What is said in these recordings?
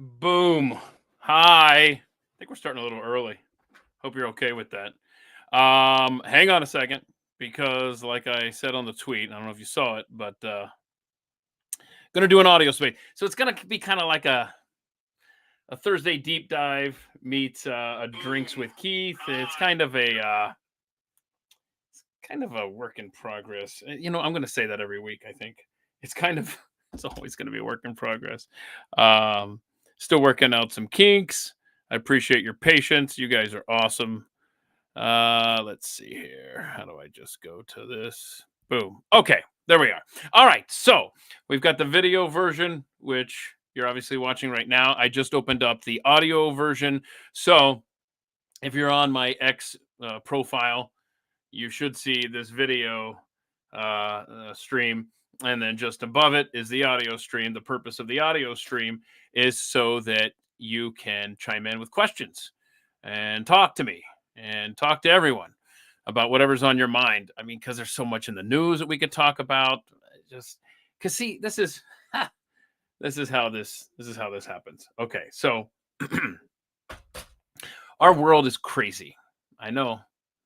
Boom. Hi. I think we're starting a little early. Hope you're okay with that. Hang on a second, because like I said on the tweet, I don't know if you saw it, but gonna do an audio space. So it's gonna be kind of like a Thursday deep dive meets a drinks with Keith. It's kind of a work in progress. I'm gonna say that every week. I think it's kind of it's always gonna be a work in progress. Um, Still working out some kinks. I appreciate your patience. You guys are awesome. Let's see here. How do I just go to this? Boom. Okay, there we are. All right, so we've got the video version, which you're obviously watching right now. I just opened up the audio version. So if you're on my X profile, you should see this video stream. And then just above it is the audio stream. The purpose of the audio stream is so that you can chime in with questions and talk to me and talk to everyone about whatever's on your mind. I mean, because there's so much in the news that we could talk about. Just because, see, this is how this happens. Okay, so our world is crazy. I know,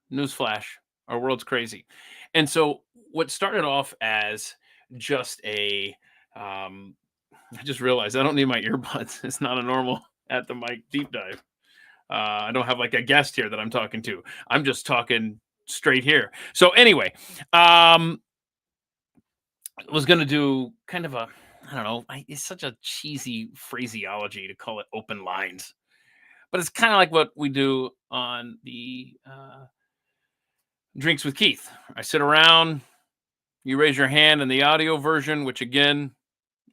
newsflash, our world's crazy. And so what started off as just I just realized I don't need my earbuds. It's not a normal at the mic deep dive. I don't have like a guest here that I'm talking to. I'm just talking straight here. So anyway, I was going to do kind of I don't know, it's such a cheesy phraseology to call it open lines. But it's kind of like what we do on the Drinks with Keith. I sit around, you raise your hand in the audio version, which again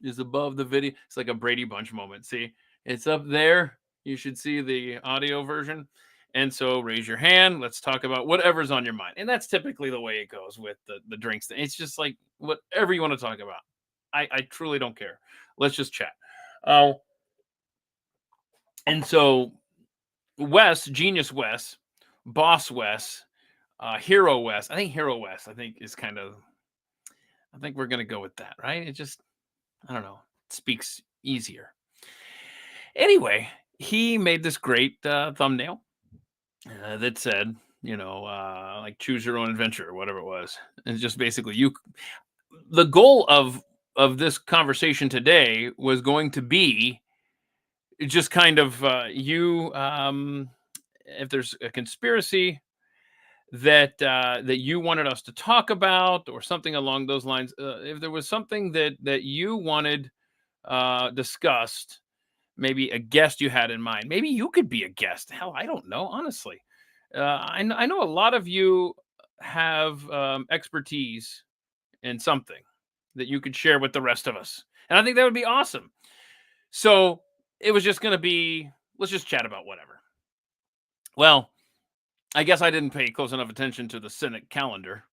is above the video. It's like a Brady Bunch moment. See, it's up there. You should see the audio version. And so raise your hand. Let's talk about whatever's on your mind. And that's typically the way it goes with the drinks thing. It's just like whatever you want to talk about. I truly don't care. Let's just chat. And so Wes, Genius Wes, Boss Wes, Hero Wes. I think Hero Wes, is kind of, I think we're going to go with that, right? It just, I don't know, speaks easier. Anyway, he made this great thumbnail that said, like choose your own adventure or whatever it was. And just basically the goal of this conversation today was going to be just kind of if there's a conspiracy that you wanted us to talk about or something along those lines, if there was something that you wanted discussed, maybe a guest you had in mind, maybe you could be a guest. Hell, I don't know, honestly. I know a lot of you have expertise in something that you could share with the rest of us, and I think that would be awesome. So it was just going to be, let's just chat about whatever. Well, I guess I didn't pay close enough attention to the Senate calendar,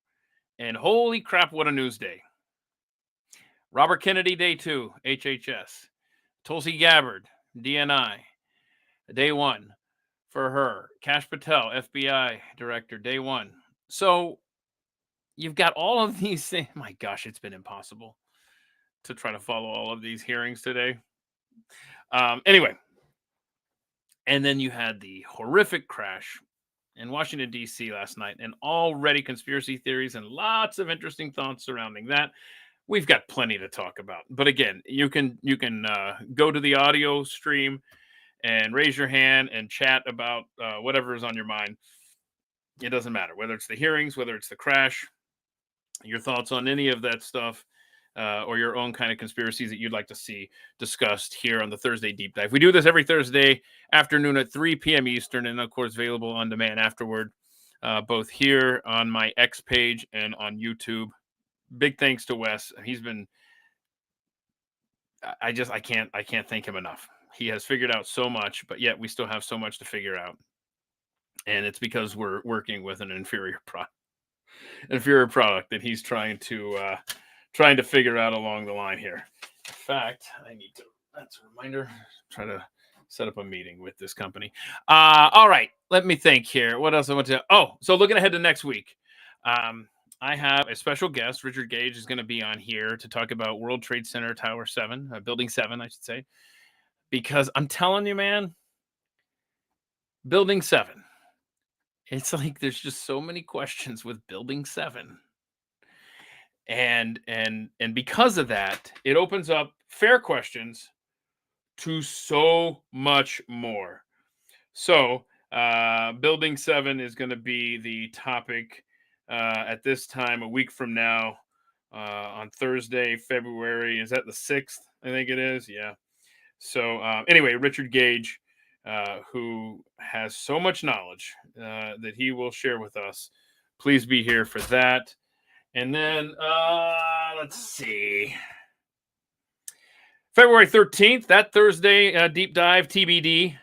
and holy crap, what a news day. Robert Kennedy, day 2, HHS. Tulsi Gabbard, DNI, day 1 for her. Kash Patel, FBI director, day 1. So you've got all of these things. My gosh, it's been impossible to try to follow all of these hearings today. Anyway, and then you had the horrific crash in Washington, D.C. last night, and already conspiracy theories and lots of interesting thoughts surrounding that. We've got plenty to talk about. But again, you can go to the audio stream and raise your hand and chat about whatever is on your mind. It doesn't matter, whether it's the hearings, whether it's the crash, your thoughts on any of that stuff, or your own kind of conspiracies that you'd like to see discussed here on the Thursday Deep Dive. We do this every Thursday afternoon at 3 p.m. Eastern, and of course available on demand afterward, both here on my X page and on YouTube. Big thanks to Wes. He's been, I can't thank him enough. He has figured out so much, but yet we still have so much to figure out. And it's because we're working with an inferior product that he's trying to figure out along the line here. In fact, that's a reminder, try to set up a meeting with this company. All right, let me think here. What else I want to, so looking ahead to next week, I have a special guest. Richard Gage is going to be on here to talk about World Trade Center Tower 7, Building 7, I should say. because I'm telling you, man, Building 7. It's like there's just so many questions with Building 7. And because of that, it opens up fair questions to so much more. So, Building 7 is going to be the topic at this time a week from now on Thursday, February. Is that the 6th? I think it is. Yeah. So, anyway, Richard Gage, who has so much knowledge that he will share with us. Please be here for that. And then, let's see. February 13th, that Thursday, deep dive, TBD.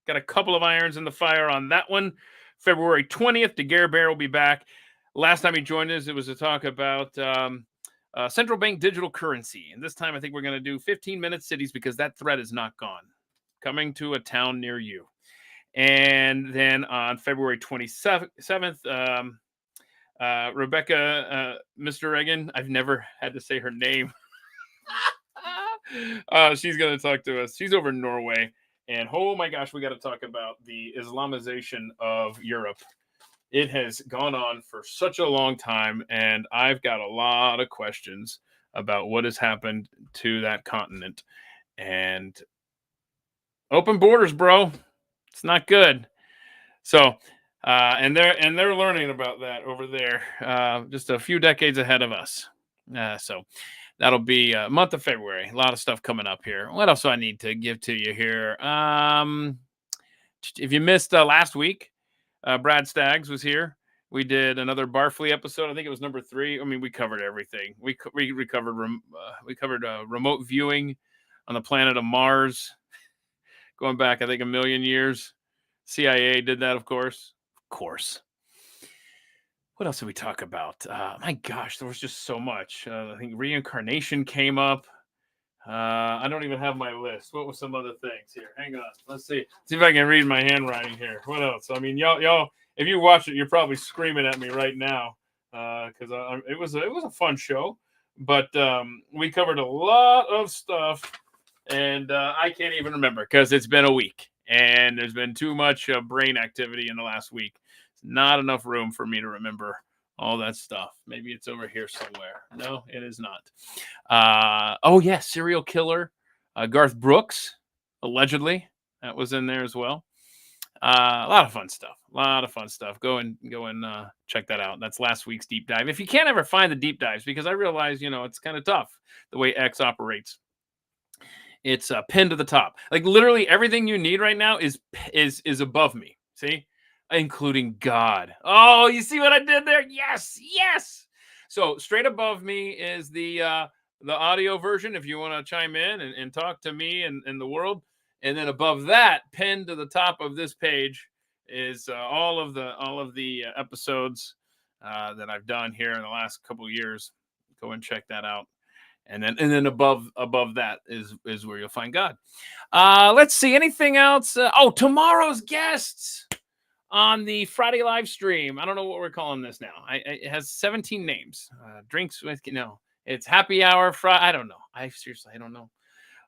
Got a couple of irons in the fire on that one. February 20th, DeGare Bear will be back. Last time he joined us, it was to talk about central bank digital currency. And this time I think we're going to do 15-minute cities because that threat is not gone. Coming to a town near you. And then on February 27th, Rebecca, Mr. Reagan, I've never had to say her name. She's going to talk to us. She's over in Norway. And oh my gosh, we got to talk about the Islamization of Europe. It has gone on for such a long time, and I've got a lot of questions about what has happened to that continent. And open borders, bro. It's not good. So, and they're learning about that over there, just a few decades ahead of us. So that'll be month of February. A lot of stuff coming up here. What else do I need to give to you here? If you missed last week, Brad Staggs was here. We did another Barfleet episode. I think it was number 3. I mean, we covered everything. We covered remote viewing on the planet of Mars, going back, I think, 1 million years. CIA did that, of course. Of course. What else did we talk about? My gosh, there was just so much. I think reincarnation came up. I don't even have my list. What were some other things here? Hang on. Let's see. See if I can read my handwriting here. What else? I mean, y'all, if you watch it, you're probably screaming at me right now because it was a fun show. But we covered a lot of stuff, and I can't even remember because it's been a week, and there's been too much brain activity in the last week. Not enough room for me to remember all that stuff. Maybe it's over here somewhere. No, it is not. Oh, yeah, serial killer. Garth Brooks, allegedly. That was in there as well. A lot of fun stuff. Go and check that out. That's last week's deep dive. If you can't ever find the deep dives, because I realize, it's kind of tough the way X operates. It's pinned to the top. Like literally everything you need right now is above me. See? Including God. Oh, you see what I did there? Yes. So straight above me is the audio version if you want to chime in and talk to me and the world. And then above that, pinned to the top of this page, is all of the episodes that I've done here in the last couple of years. Go and check that out. And then above that is where you'll find God. Let's see, anything else? Tomorrow's guests on the Friday live stream. I don't know what we're calling this now. It has 17 names. Drinks with, it's happy hour. I don't know. I don't know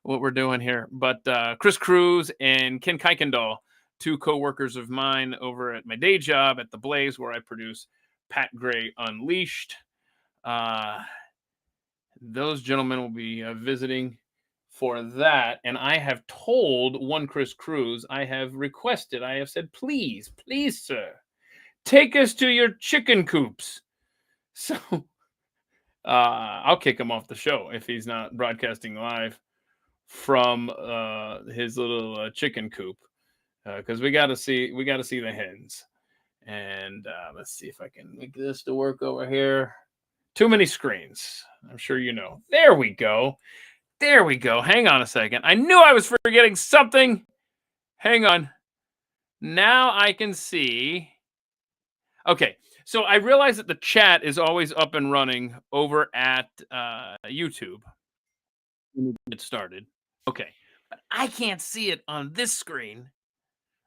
what we're doing here. But Chris Cruz and Ken Kuykendall, 2 co-workers of mine over at my day job at The Blaze, where I produce Pat Gray Unleashed. Those gentlemen will be visiting for that, and I have told one Chris Cruz, I have said, please, sir, take us to your chicken coops. So I'll kick him off the show if he's not broadcasting live from his little chicken coop, because we got to see the hens. And let's see if I can make this to work over here. Too many screens. I'm sure you know. There we go. Hang on a second. I knew I was forgetting something. Hang on. Now I can see. Okay. So I realize that the chat is always up and running over at YouTube. It started. Okay. But I can't see it on this screen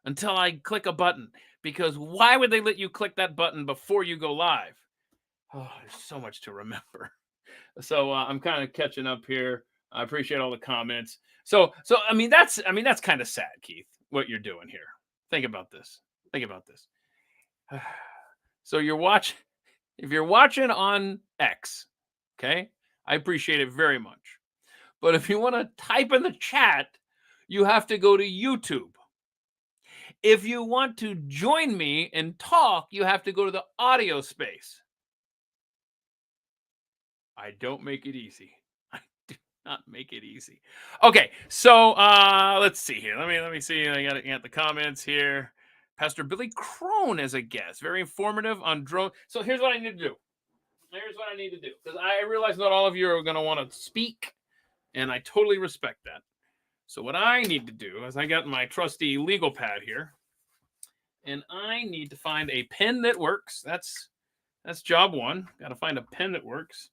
until I click a button. Because why would they let you click that button before you go live? Oh, there's so much to remember. So I'm kind of catching up here I appreciate all the comments. So I mean that's kind of sad, Keith, what you're doing here. Think about this. Think about this. So if you're watching on X, okay? I appreciate it very much. But if you want to type in the chat, you have to go to YouTube. If you want to join me and talk, you have to go to the audio space. I don't make it easy. I do not make it easy. Okay, so let's see here. Let me see. I got the comments here. Pastor Billy Crone as a guest. Very informative on drone. So here's what I need to do. Because I realize not all of you are going to want to speak, and I totally respect that. So what I need to do is I got my trusty legal pad here, and I need to find a pen that works. That's job one. Got to find a pen that works,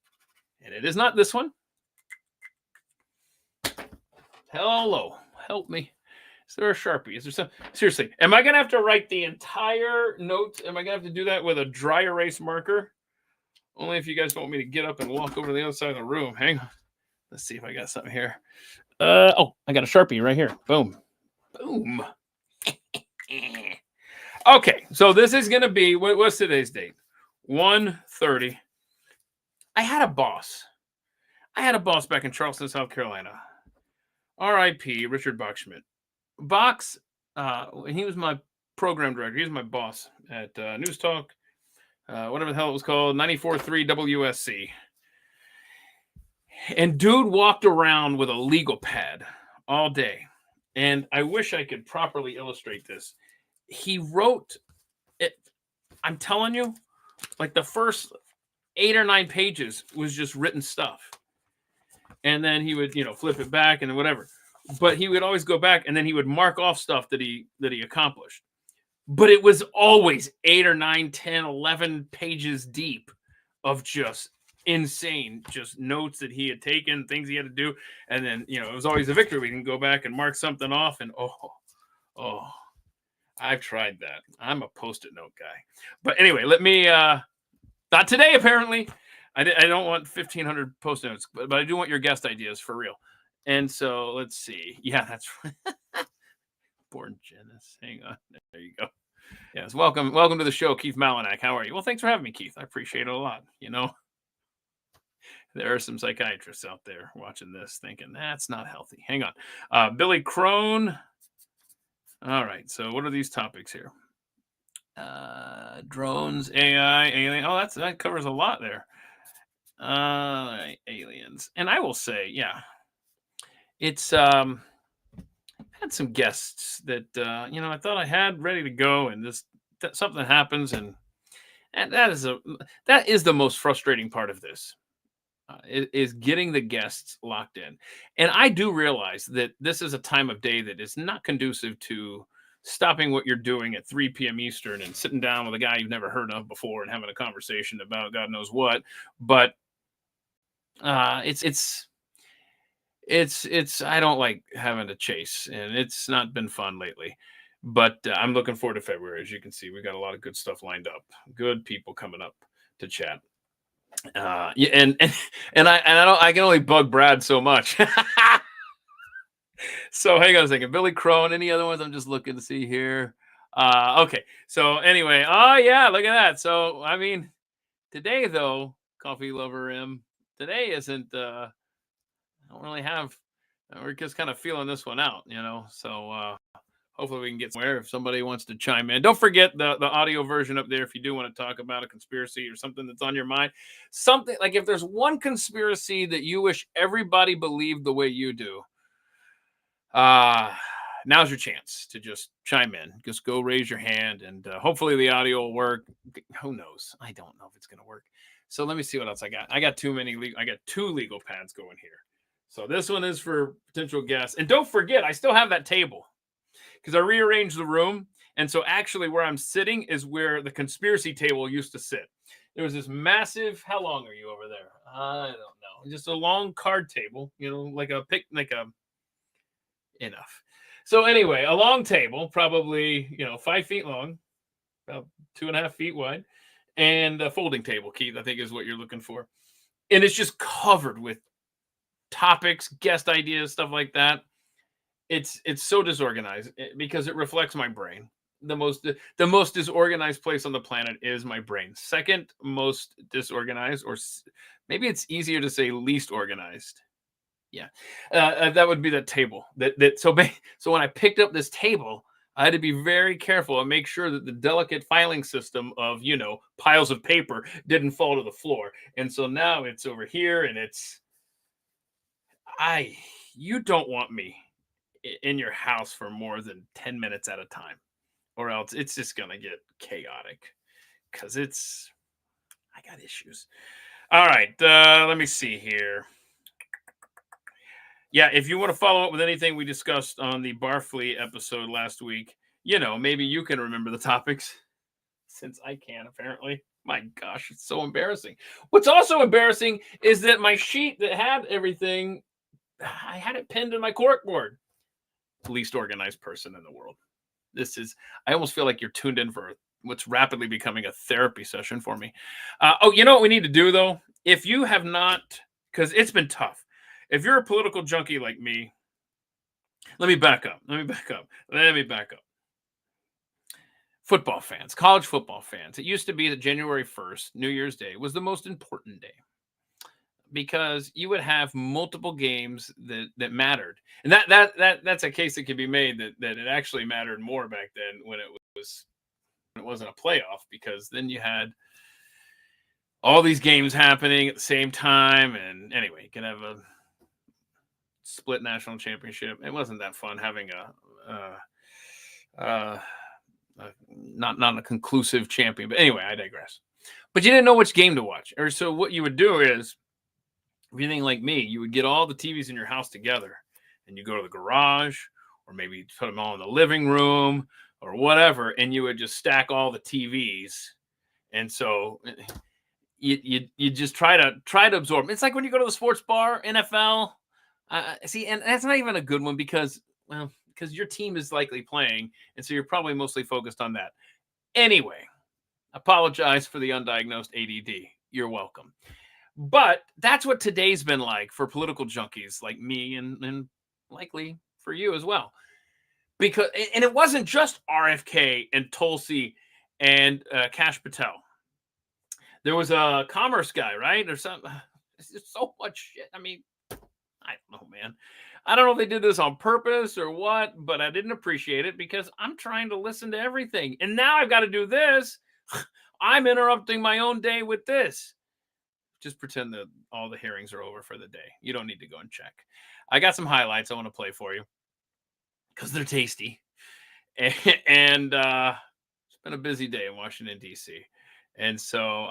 and it is not this one. Hello, help me. Is there a Sharpie? Is there some? Seriously, am I gonna have to write the entire note? Am I gonna have to do that with a dry erase marker? Only if you guys don't want me to get up and walk over to the other side of the room. Hang on. Let's see if I got something here. Oh, I got a Sharpie right here. Boom. Boom. Okay, so this is going to be, what's today's date? 1/30. I had a boss back in Charleston, South Carolina. R.I.P. Richard Bachschmidt. Box, he was my program director. He was my boss at News Talk, whatever the hell it was called, 94.3 WSC. And dude walked around with a legal pad all day. And I wish I could properly illustrate this. He wrote it. I'm telling you, like the first 8 or 9 pages was just written stuff. And then he would, flip it back and whatever. But he would always go back and then he would mark off stuff that he accomplished. But it was always 8 or 9, 10, 11 pages deep of just insane, just notes that he had taken, things he had to do. And then, it was always a victory. We can go back and mark something off and oh, I've tried that. I'm a Post-it note guy. But anyway, let me, not today, apparently. I don't want 1,500 Post-it notes, but I do want your guest ideas for real. And so let's see. Yeah, that's right. Born Janice. Hang on. There you go. Yes. Welcome to the show, Keith Malinak. How are you? Well, thanks for having me, Keith. I appreciate it a lot. There are some psychiatrists out there watching this thinking that's not healthy. Hang on. Billy Crone. All right. So what are these topics here? Drones, AI, alien. Oh, that covers a lot there. Aliens. And I will say, yeah, it's had some guests that I thought I had ready to go, and something happens, and that is the most frustrating part of this. Is getting the guests locked in. And I do realize that this is a time of day that is not conducive to stopping what you're doing at 3 p.m. Eastern and sitting down with a guy you've never heard of before and having a conversation about God knows what. But it's I don't like having to chase, and it's not been fun lately. But I'm looking forward to February. As you can see, we got a lot of good stuff lined up. Good people coming up to chat. Yeah, and I can only bug Brad so much. So hang on a second. Billy Crone, any other ones? I'm just looking to see here. Okay. So anyway, oh yeah, look at that. So I mean, today though, Coffee Lover M, today isn't I don't really have, we're just kind of feeling this one out, So hopefully we can get somewhere if somebody wants to chime in. Don't forget the audio version up there if you do want to talk about a conspiracy or something that's on your mind. Something like if there's one conspiracy that you wish everybody believed the way you do, now's your chance to just chime in. Just go raise your hand, and hopefully the audio will work. Who knows? I don't know if it's going to work. So let me see what else I got. I got 2 legal pads going here. So this one is for potential guests. And don't forget, I still have that table, because I rearranged the room. And so actually where I'm sitting is where the conspiracy table used to sit. There was this massive, how long are you over there? I don't know. Just a long card table, enough. So anyway, a long table, probably, 5 feet long, about 2.5 feet wide, and a folding table, Keith, I think is what you're looking for. And it's just covered with topics, guest ideas, stuff like that. It's so disorganized because it reflects my brain. The most disorganized place on the planet is my brain. Second most disorganized, or maybe it's easier to say least organized. Yeah, that would be the table. So when I picked up this table, I had to be very careful and make sure that the delicate filing system of piles of paper didn't fall to the floor. And so now it's over here, and I you don't want me in your house for more than 10 minutes at a time, or else it's just gonna get chaotic because I got issues. All right, let me see here. Yeah, if you want to follow up with anything we discussed on the Barfleet episode last week, maybe you can remember the topics, since I can, apparently. My gosh, it's so embarrassing. What's also embarrassing is that my sheet that had everything, I had it pinned in my corkboard. Least organized person in the world. I almost feel like you're tuned in for what's rapidly becoming a therapy session for me. You know what we need to do, though? If you have not, because it's been tough. If you're a political junkie like me, let me back up. Football fans, college football fans. It used to be that January 1st, New Year's Day, was the most important day because you would have multiple games that mattered. And that's a case that could be made that it actually mattered more back then when it wasn't a playoff, because then you had all these games happening at the same time. And anyway, you can have a split national championship. It wasn't that fun having not a conclusive champion. But anyway, I digress. But you didn't know which game to watch. Or so what you would do is, if you're anything like me, you would get all the TVs in your house together, and you go to the garage, or maybe put them all in the living room or whatever, and you would just stack all the TVs. And so you just try to absorb. It's like when you go to the sports bar, NFL. See, and that's not even a good one because your team is likely playing, and so you're probably mostly focused on that. Anyway, apologize for the undiagnosed ADD. You're welcome. But that's what today's been like for political junkies like me, and likely for you as well. And it wasn't just RFK and Tulsi and Kash Patel. There was a commerce guy, right? There's so much shit. I mean, I don't know, man. I don't know if they did this on purpose or what, but I didn't appreciate it because I'm trying to listen to everything. And now I've got to do this. I'm interrupting my own day with this. Just pretend that all the hearings are over for the day. You don't need to go and check. I got some highlights I want to play for you because they're tasty. And it's been a busy day in Washington, D.C. And so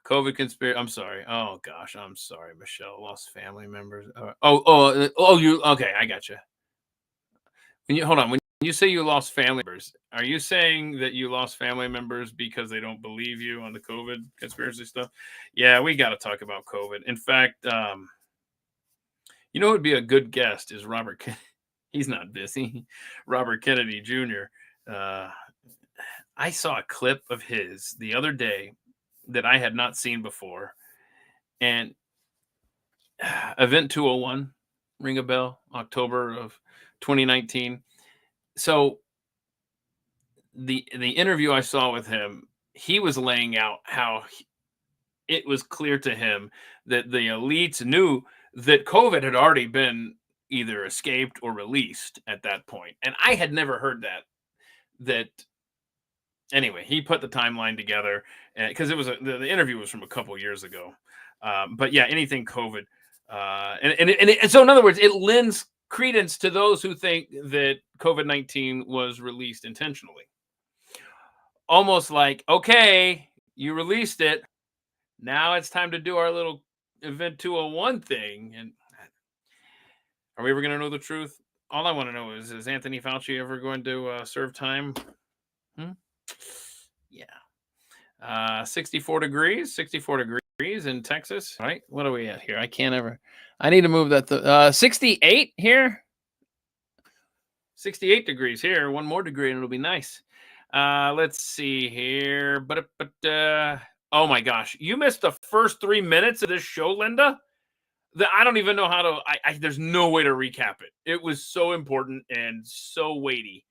COVID conspiracy. I'm sorry. Oh gosh, I'm sorry, Michelle. Lost family members. You okay? I got you. Hold on. When you say you lost family members, are you saying that you lost family members because they don't believe you on the COVID conspiracy stuff? Yeah, we got to talk about COVID. In fact, who would be a good guest is Robert. He's not busy. Robert Kennedy Jr. I saw a clip of his the other day that I had not seen before, and Event 201, ring a bell, October of 2019. So the interview I saw with him, he was laying out how it was clear to him that the elites knew that COVID had already been either escaped or released at that point. And I had never heard that. Anyway, he put the timeline together because it was the interview was from a couple years ago. But yeah, anything COVID. And so in other words, it lends credence to those who think that COVID-19 was released intentionally. Almost like, okay, you released it. Now it's time to do our little Event 201 thing. And are we ever going to know the truth? All I want to know is Anthony Fauci ever going to serve time? Yeah. 64 degrees in Texas, right? What are we at here? I need to move that. 68 here. 68 degrees here. One more degree and it'll be nice. Let's see here. Oh my gosh. You missed the first 3 minutes of this show, Linda. I don't even know how to. There's no way to recap it. It was so important and so weighty,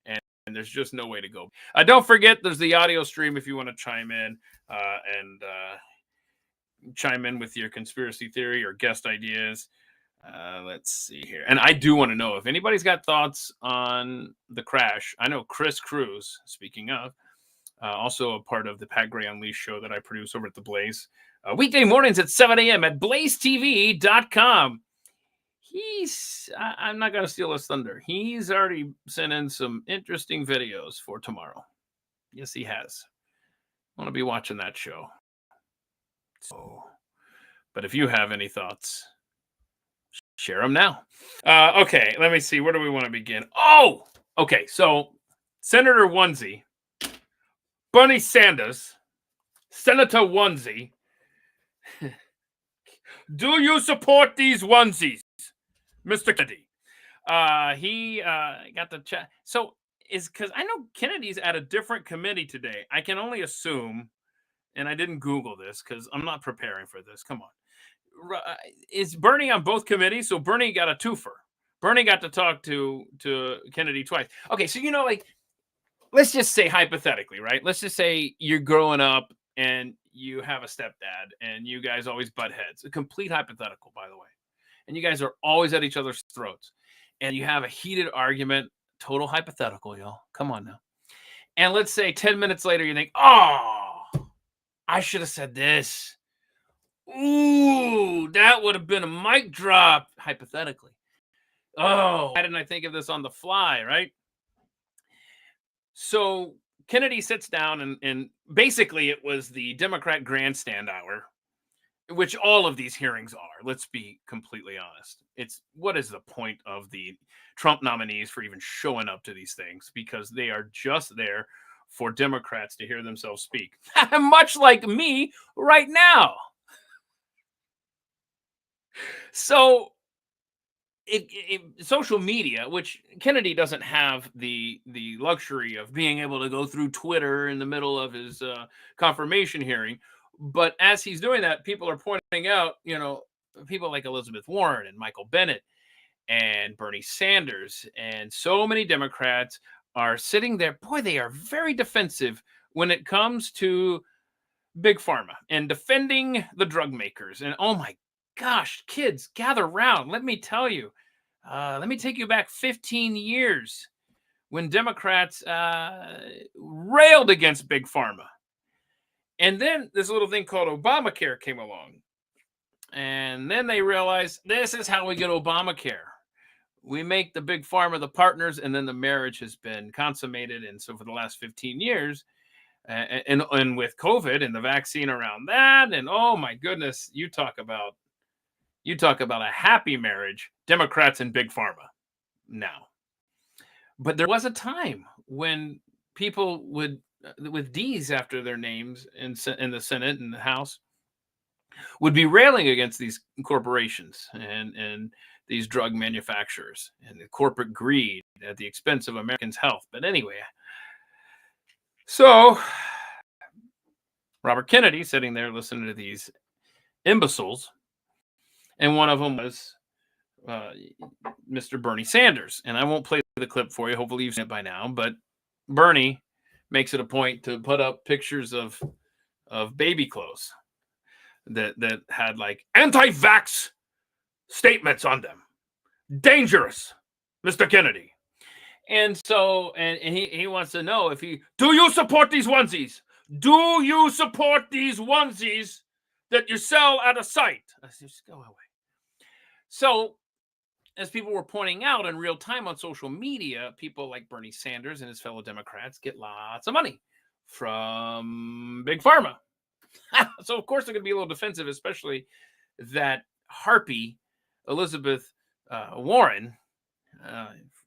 and there's just no way to go. Don't forget, there's the audio stream if you want to chime in and chime in with your conspiracy theory or guest ideas. Let's see here. And I do want to know if anybody's got thoughts on the crash. I know Chris Cruz, speaking of, also a part of the Pat Gray Unleashed show that I produce over at The Blaze. Weekday mornings at 7 a.m. at blazetv.com. I'm not going to steal his thunder. He's already sent in some interesting videos for tomorrow. Yes, he has. I want to be watching that show. So, but if you have any thoughts, share them now. Okay, let me see. Where do we want to begin? Oh, okay. So Senator Onesie, Bernie Sanders, Senator Onesie. Do you support these onesies, Mr. Kennedy? He got the chat. So is because I know Kennedy's at a different committee today. I can only assume, and I didn't Google this because I'm not preparing for this. Come on. Is Bernie on both committees? So Bernie got a twofer. Bernie got to talk to Kennedy twice. Okay, so like, let's just say hypothetically, right? Let's just say you're growing up and you have a stepdad and you guys always butt heads. A complete hypothetical, by the way. And you guys are always at each other's throats. And you have a heated argument. Total hypothetical, y'all. Come on now. And let's say 10 minutes later you think, oh, I should have said this. Ooh, that would have been a mic drop, hypothetically. Oh, why didn't I think of this on the fly, right? So Kennedy sits down and basically it was the Democrat grandstand hour, which all of these hearings are. Let's be completely honest. It's what is the point of the Trump nominees for even showing up to these things? Because they are just there for Democrats to hear themselves speak. Much like me right now. So social media, which Kennedy doesn't have the luxury of being able to go through Twitter in the middle of his confirmation hearing. But as he's doing that, people are pointing out, people like Elizabeth Warren and Michael Bennet and Bernie Sanders and so many Democrats are sitting there. Boy, they are very defensive when it comes to Big Pharma and defending the drug makers. And oh my gosh, kids, gather round. Let me tell you, let me take you back 15 years when Democrats railed against Big Pharma. And then this little thing called Obamacare came along. And then they realized this is how we get Obamacare. We make the Big Pharma the partners, and then the marriage has been consummated. And so for the last 15 years, and with COVID and the vaccine around that, and oh my goodness, you talk about a happy marriage, Democrats and Big Pharma now. But there was a time when people would, with D's after their names in the Senate and the House, would be railing against these corporations and these drug manufacturers and the corporate greed at the expense of Americans' health. But anyway, so Robert Kennedy sitting there listening to these imbeciles, and one of them was Mr. Bernie Sanders. And I won't play the clip for you. Hopefully you've seen it by now. But Bernie makes it a point to put up pictures of baby clothes that had like anti-vax statements on them. Dangerous, Mr. Kennedy. And so, and he wants to know do you support these onesies? Do you support these onesies that you sell at a site? I said, just go away. So, as people were pointing out in real time on social media, people like Bernie Sanders and his fellow Democrats get lots of money from Big Pharma. So, of course, they're going to be a little defensive, especially that harpy Elizabeth Warren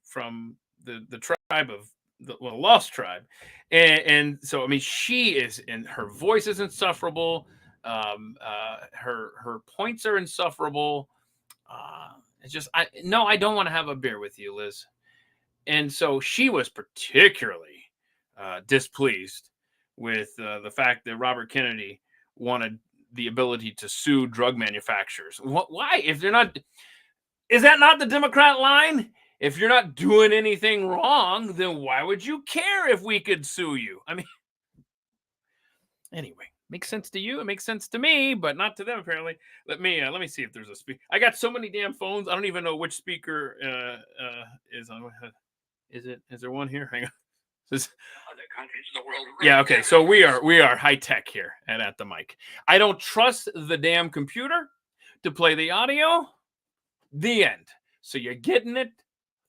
from the tribe of the Lost Tribe. And so, I mean, she is, and her voice is insufferable. Her points are insufferable. It's just, I don't want to have a beer with you, Liz. And so she was particularly displeased with the fact that Robert Kennedy wanted the ability to sue drug manufacturers. Why? If they're not, is that not the Democrat line? If you're not doing anything wrong, then why would you care if we could sue you? I mean, anyway, makes sense to you. It makes sense to me, but not to them apparently. Let me see if there's a speaker. I got so many damn phones. I don't even know which speaker is on. Is there one here? Hang on. Other countries in the world. Yeah. Okay. So we are high tech here at the mic. I don't trust the damn computer to play the audio. The end. So you're getting it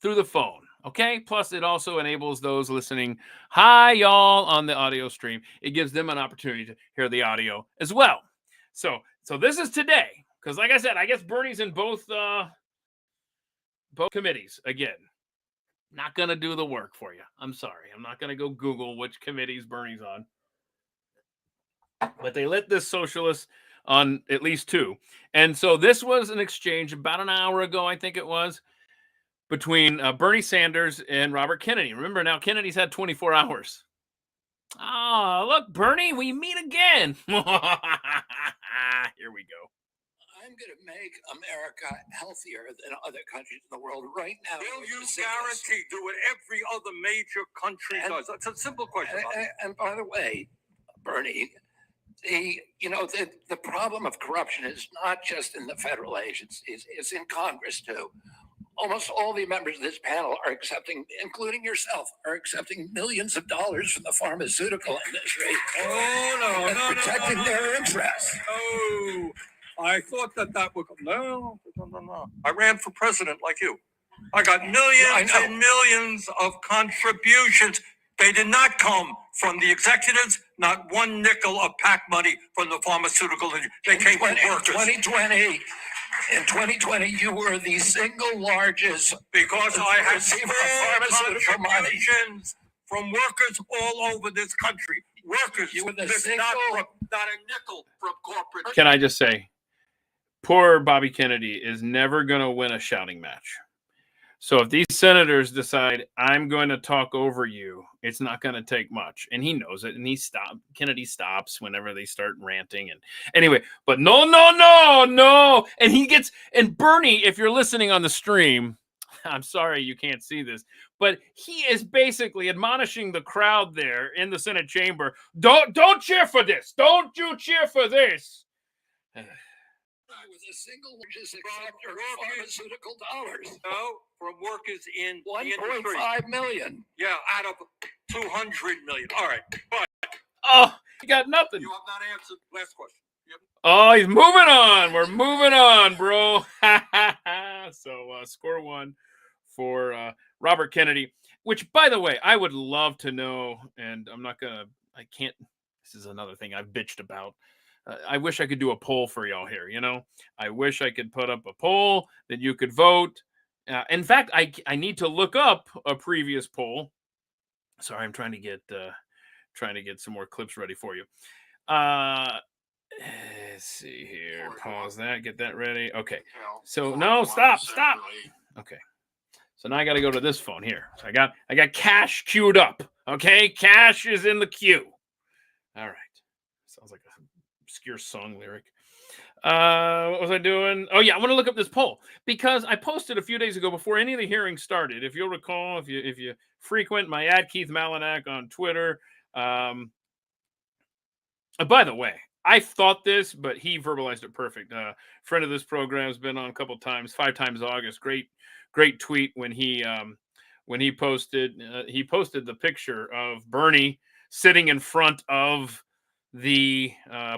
through the phone. Okay. Plus, it also enables those listening, hi, y'all, on the audio stream. It gives them an opportunity to hear the audio as well. So this is today. Because like I said, I guess Bernie's in both committees again. Not going to do the work for you. I'm sorry. I'm not going to go Google which committees Bernie's on. But they let this socialist on at least two. And so this was an exchange about an hour ago, I think it was, between Bernie Sanders and Robert Kennedy. Remember, now Kennedy's had 24 hours. Oh, look, Bernie, we meet again. Here we go. I'm going to make America healthier than other countries in the world right now. Will you guarantee do what every other major country does? It's a simple question. And by the way, Bernie, the problem of corruption is not just in the federal agencies, it's in Congress too. Almost all the members of this panel are accepting, including yourself, are accepting millions of dollars from the pharmaceutical industry. No, protecting their interests. Oh, I thought that would come. No. I ran for president like you. I got millions and millions of contributions. They did not come from the executives, not one nickel of PAC money from the pharmaceutical industry. They came from workers. In 2020, you were the single largest because I had pharmaceutical contributions from workers all over this country. Workers, you were the not a nickel from corporate. Can I just say, poor Bobby Kennedy is never going to win a shouting match. So if these senators decide, I'm going to talk over you, it's not going to take much. And he knows it. And Kennedy stops whenever they start ranting. And anyway, but no. And Bernie, if you're listening on the stream, I'm sorry you can't see this, but he is basically admonishing the crowd there in the Senate chamber. Don't cheer for this. Don't you cheer for this. Was a single largest acceptor of pharmaceutical dollars. No, from workers in 1.5 million. Yeah, out of 200 million. All right, but you got nothing. You have not answered. Last question. Yep. Oh, he's moving on. We're moving on, bro. So score one for Robert Kennedy, which, by the way, I would love to know, and I can't. This is another thing I've bitched about. I wish I could do a poll for y'all here, I wish I could put up a poll that you could vote. In fact, I need to look up a previous poll. Sorry, I'm trying to get some more clips ready for you. Let's see here. Pause that. Get that ready. Okay. So no, stop. Okay. So now I got to go to this phone here. So I got Kash queued up. Okay, Kash is in the queue. All right. Sounds like a obscure song lyric. What was I doing? Oh yeah, I want to look up this poll because I posted a few days ago before any of the hearings started. If you'll recall, if you frequent my @Keith Malinak on Twitter. By the way, I thought this, but he verbalized it perfect. Friend of this program has been on a couple times, 5 times August. Great tweet when he posted the picture of Bernie sitting in front of the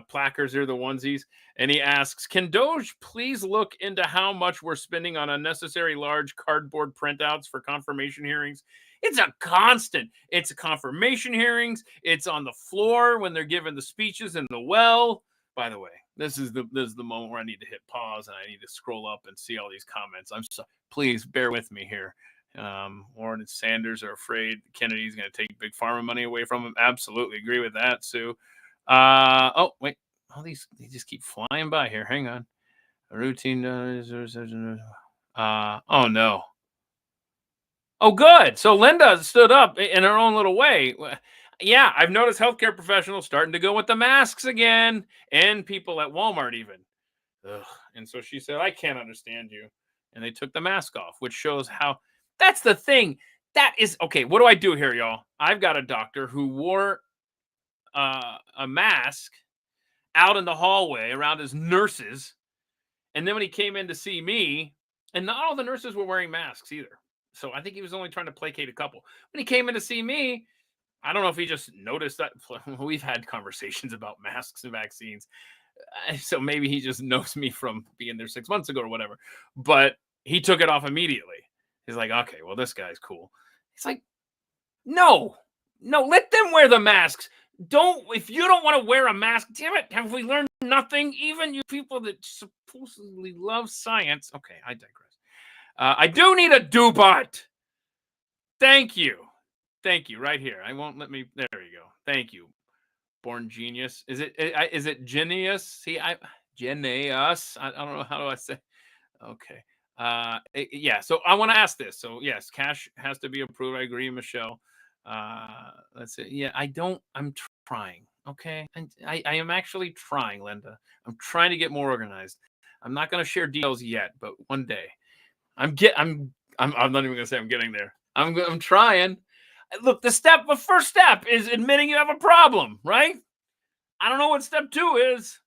placards or the onesies, and he asks, can Doge please look into how much we're spending on unnecessary large cardboard printouts for confirmation hearings? It's a constant. It's confirmation hearings. It's on the floor when they're giving the speeches in the well. By the way, this is the moment where I need to hit pause and I need to scroll up and see all these comments. Please bear with me here. Warren and Sanders are afraid Kennedy's going to take Big Pharma money away from him. Absolutely agree with that, Sue. Oh wait, these just keep flying by here. Hang on. A routine. Oh no. Oh, good. So Linda stood up in her own little way. Yeah, I've noticed healthcare professionals starting to go with the masks again, and people at Walmart even. Ugh. And so she said, I can't understand you. And they took the mask off, which shows how that's the thing. That is okay. What do I do here, y'all? I've got a doctor who wore a mask out in the hallway around his nurses. And then when he came in to see me, and not all the nurses were wearing masks either. So I think he was only trying to placate a couple. When he came in to see me, I don't know if he just noticed that we've had conversations about masks and vaccines. So maybe he just knows me from being there 6 months ago or whatever. But he took it off immediately. He's like, okay, well, this guy's cool. He's like, no, let them wear the masks. If you don't want to wear a mask, damn it, have we learned nothing? Even you people that supposedly love science. Okay, I digress. I do need a do-bot. Thank you. Right here. I won't let me. There you go. Thank you. Born genius. Is it genius? See, genius. I don't know, how do I say? Okay. Yeah. So I want to ask this. So yes, cash has to be approved. I agree, Michelle. Let's see. Yeah, I'm trying. Okay. And I am actually trying, Linda. I'm trying to get more organized. I'm not going to share details yet, but one day I'm not even going to say I'm getting there. I'm trying. Look, the first step is admitting you have a problem, right? I don't know what step 2 is,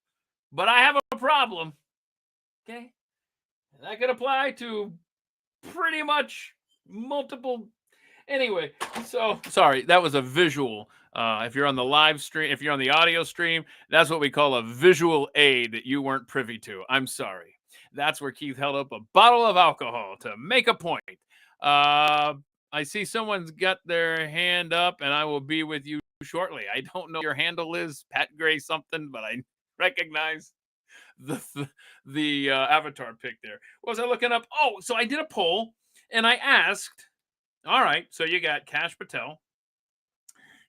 but I have a problem. Okay. And that could apply to pretty much multiple. Anyway, so sorry, that was a visual. If you're on the live stream, if you're on the audio stream, that's what we call a visual aid that you weren't privy to. I'm sorry. That's where Keith held up a bottle of alcohol to make a point. I see someone's got their hand up, and I will be with you shortly. I don't know what your handle is, Pat Gray something, but I recognize the avatar pic there. What was I looking up? Oh, so I did a poll, and I asked, all right, so you got Kash Patel,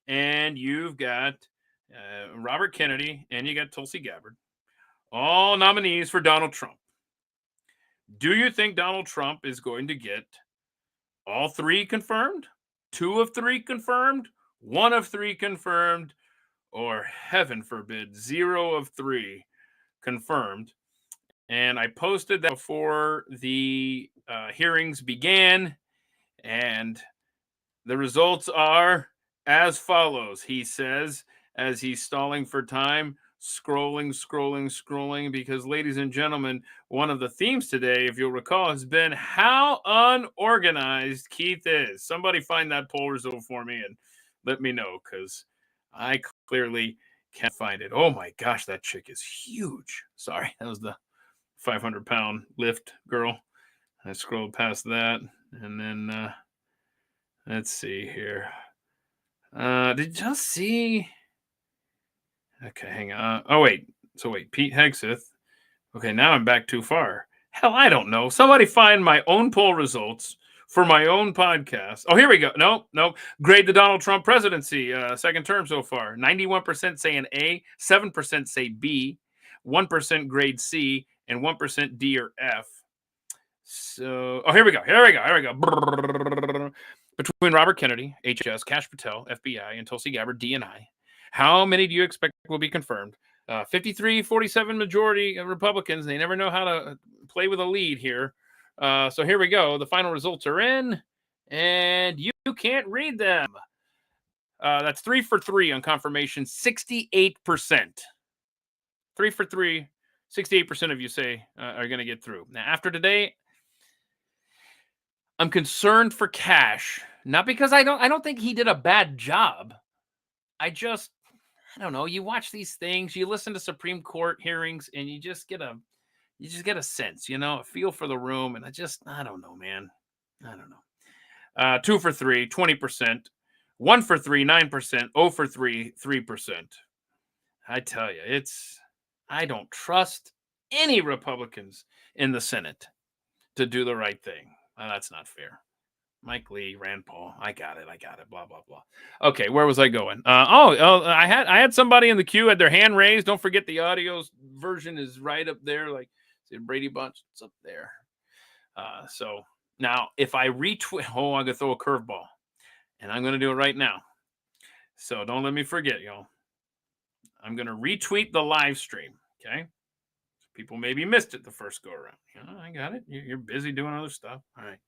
and you've got Robert Kennedy, and you got Tulsi Gabbard, all nominees for Donald Trump. Do you think Donald Trump is going to get all 3 confirmed, 2 of 3 confirmed, 1 of 3 confirmed, or heaven forbid, 0 of 3 confirmed? And I posted that before the hearings began, and the results are as follows. He says, as he's stalling for time, scrolling, because, ladies and gentlemen, one of the themes today, if you'll recall, has been how unorganized Keith is. Somebody find that poll result for me and let me know, because I clearly can't find it. Oh my gosh, that chick is huge. Sorry, that was the 500-pound lift girl. I scrolled past that, and then let's see here. Did you see? Okay, hang on. Oh, wait. So wait, Pete Hegseth. Okay, now I'm back too far. Hell, I don't know. Somebody find my own poll results for my own podcast. Oh, here we go. No. Grade the Donald Trump presidency. Second term so far. 91% say an A, 7% say B, 1% grade C, and 1% D or F. So, here we go. Between Robert Kennedy, HHS, Kash Patel, FBI, and Tulsi Gabbard, DNI, how many do you expect will be confirmed? 53-47 majority Republicans. They never know how to play with a lead here. So here we go. The final results are in, and you can't read them. That's 3 for 3 on confirmation, 68%. 3 for 3, 68% of you say are going to get through. Now, after today, I'm concerned for Kash, not because I don't think he did a bad job. I don't know. You watch these things, you listen to Supreme Court hearings, and you just get a sense, a feel for the room. And I don't know, man. I don't know. 2 for 3, 20%. 1 for 3, 9%. 0 for 3, 3%. I tell you, I don't trust any Republicans in the Senate to do the right thing. That's not fair. Mike Lee, Rand Paul. I got it. Blah, blah, blah. Okay, where was I going? I had somebody in the queue had their hand raised. Don't forget the audio version is right up there. Like, see Brady Bunch, it's up there. So now if I retweet, I'm going to throw a curveball, and I'm going to do it right now. So don't let me forget, y'all. I'm going to retweet the live stream, okay? People maybe missed it the first go around. I got it. You're busy doing other stuff. All right.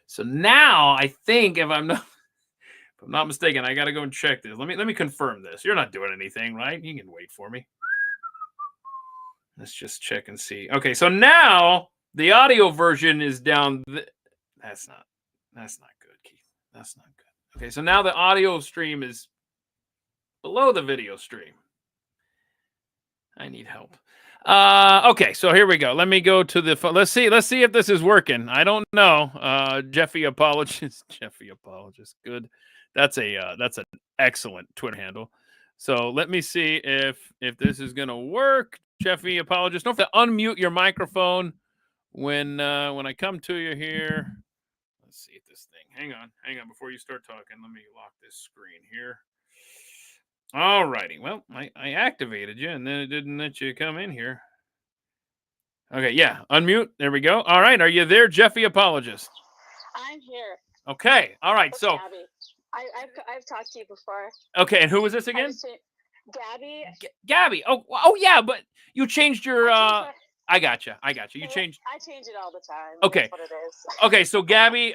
So now I think if I'm not mistaken, I got to go and check this. Let me confirm this. You're not doing anything, right? You can wait for me. Let's just check and see. Okay, so now the audio version is down. That's not good, Keith. That's not good. Okay, so now the audio stream is below the video stream. I need help. Okay, so here we go. Let me go to the let's see if this is working. I don't know. Jeffy apologist. Jeffy apologist. Good. That's an excellent Twitter handle. So let me see if this is gonna work. Jeffy apologist. Don't forget to unmute your microphone when I come to you here. Let's see if this thing. Hang on before you start talking. Let me lock this screen here. All righty. Well, I activated you, and then it didn't let you come in here. Okay, yeah. Unmute. There we go. All right. Are you there, Jeffy apologist? I'm here. Okay. All right. It's So Gabby. I've talked to you before. Okay, and who was this again? Gabby. Gabby. Oh yeah, but you changed your I got you. You changed. I change it all the time. Okay. That's what it is. Okay, so Gabby,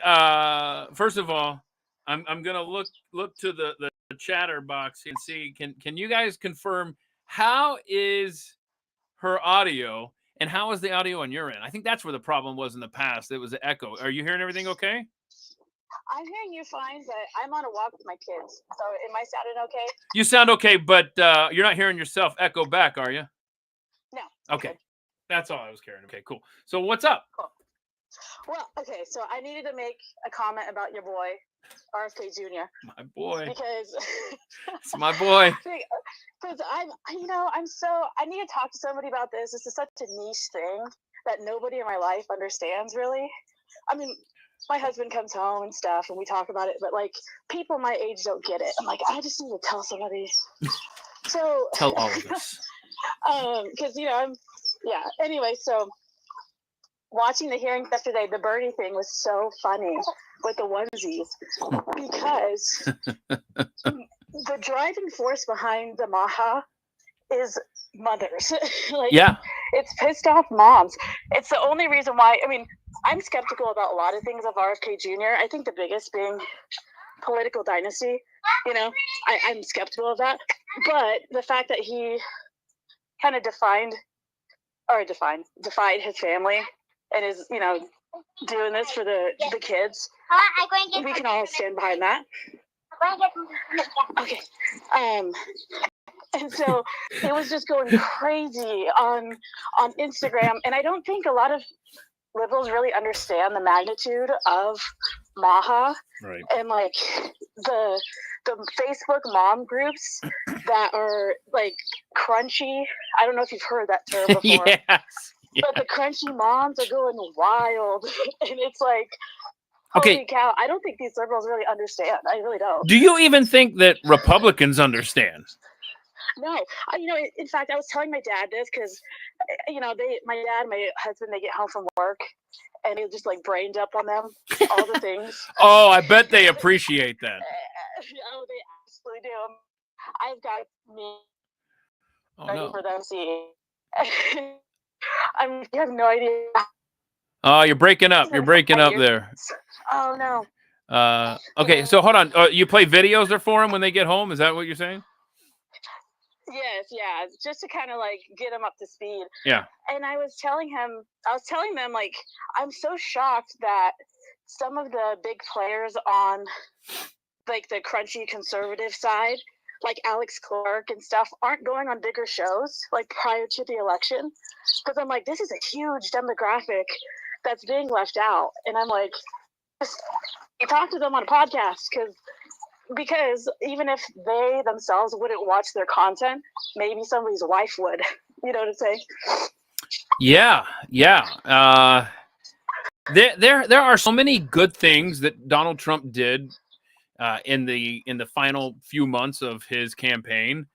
first of all, I'm gonna look to the chatter box and see can you guys confirm how is her audio and how is the audio on your end? I think that's where the problem was in the past. It was the echo. Are you hearing everything okay? I'm hearing you fine, but I'm on a walk with my kids. So am I sounding okay? You sound okay, but you're not hearing yourself echo back, are you? No. Okay. That's all I was caring. Okay, cool. So what's up? Cool. Well, okay, so I needed to make a comment about your boy, RFK Jr. My boy. Because it's my boy. Because I need to talk to somebody about this. This is such a niche thing that nobody in my life understands, really. I mean, my husband comes home and stuff, and we talk about it, but like people my age don't get it. I'm like, I just need to tell somebody. So tell all of us. Because Anyway, so watching the hearings yesterday, the Bernie thing was so funny with the onesies because the driving force behind the Maha is mothers. It's pissed off moms. It's the only reason why. I mean, I'm skeptical about a lot of things of RFK Jr. I think the biggest being political dynasty. I'm skeptical of that. But the fact that he kind of defied his family and is, doing this for the kids, we can all stand behind that. Okay. And so it was just going crazy on Instagram. And I don't think a lot of liberals really understand the magnitude of Maha. Right. And like the Facebook mom groups that are like crunchy. I don't know if you've heard that term before. Yes. But the crunchy moms are going wild. And it's like, holy cow, I don't think these liberals really understand. I really don't. Do you even think that Republicans understand? No. In fact, I was telling my dad this because, my dad and my husband, they get home from work and it just like brained up on them, all the things. Oh, I bet they appreciate that. Oh, they absolutely do. I've got me ready for them to see. You have no idea. Oh, you're breaking up. You're breaking up there. Oh, no. Okay, so hold on. You play videos for them when they get home? Is that what you're saying? Yes, yeah, just to kind of like get them up to speed. Yeah. And I was telling them like, I'm so shocked that some of the big players on like the crunchy conservative side, like Alex Clark and stuff, aren't going on bigger shows like prior to the election. Because I'm like, this is a huge demographic that's being left out. And I'm like, just talk to them on a podcast because even if they themselves wouldn't watch their content, maybe somebody's wife would. You know what I'm saying? Yeah. There are so many good things that Donald Trump did in the final few months of his campaign,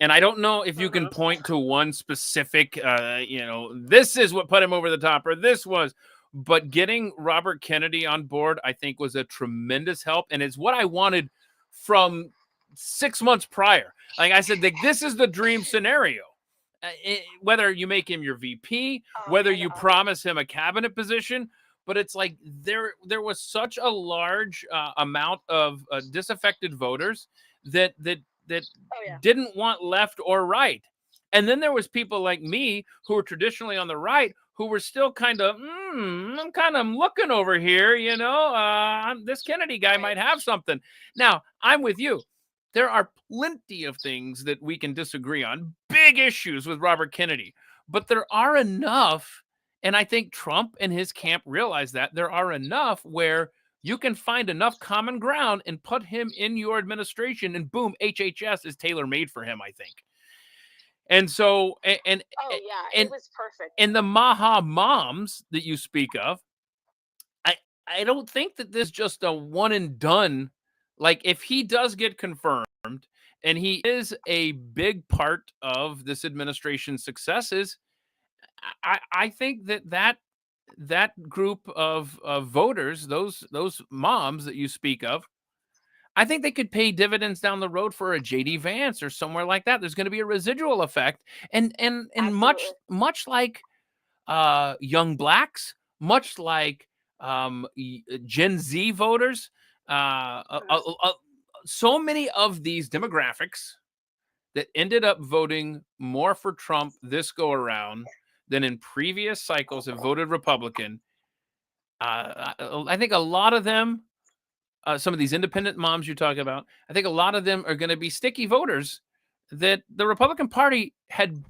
and I don't know if you can point to one specific. This is what put him over the top, or this was. But getting Robert Kennedy on board, I think, was a tremendous help, and it's what I wanted from 6 months prior. Like I said, this is the dream scenario. Whether you make him your VP, whether you promise him a cabinet position, but it's like there was such a large amount of disaffected voters that didn't want left or right. And then there was people like me who were traditionally on the right who were still kind of, I'm kind of looking over here, this Kennedy guy might have something. Now, I'm with you. There are plenty of things that we can disagree on, big issues with Robert Kennedy, but there are enough, and I think Trump and his camp realize that there are enough where you can find enough common ground and put him in your administration, and boom, HHS is tailor-made for him, I think. And so, and it was perfect. And the Maha moms that you speak of, I don't think that this is just a one and done. Like, if he does get confirmed and he is a big part of this administration's successes, I think that group of voters, those moms that you speak of, I think they could pay dividends down the road for a JD Vance or somewhere like that. There's going to be a residual effect, and much like young blacks, much like Gen Z voters, so many of these demographics that ended up voting more for Trump this go around than in previous cycles have voted Republican. I think a lot of them. Some of these independent moms you talk about, I think a lot of them are going to be sticky voters that the Republican Party had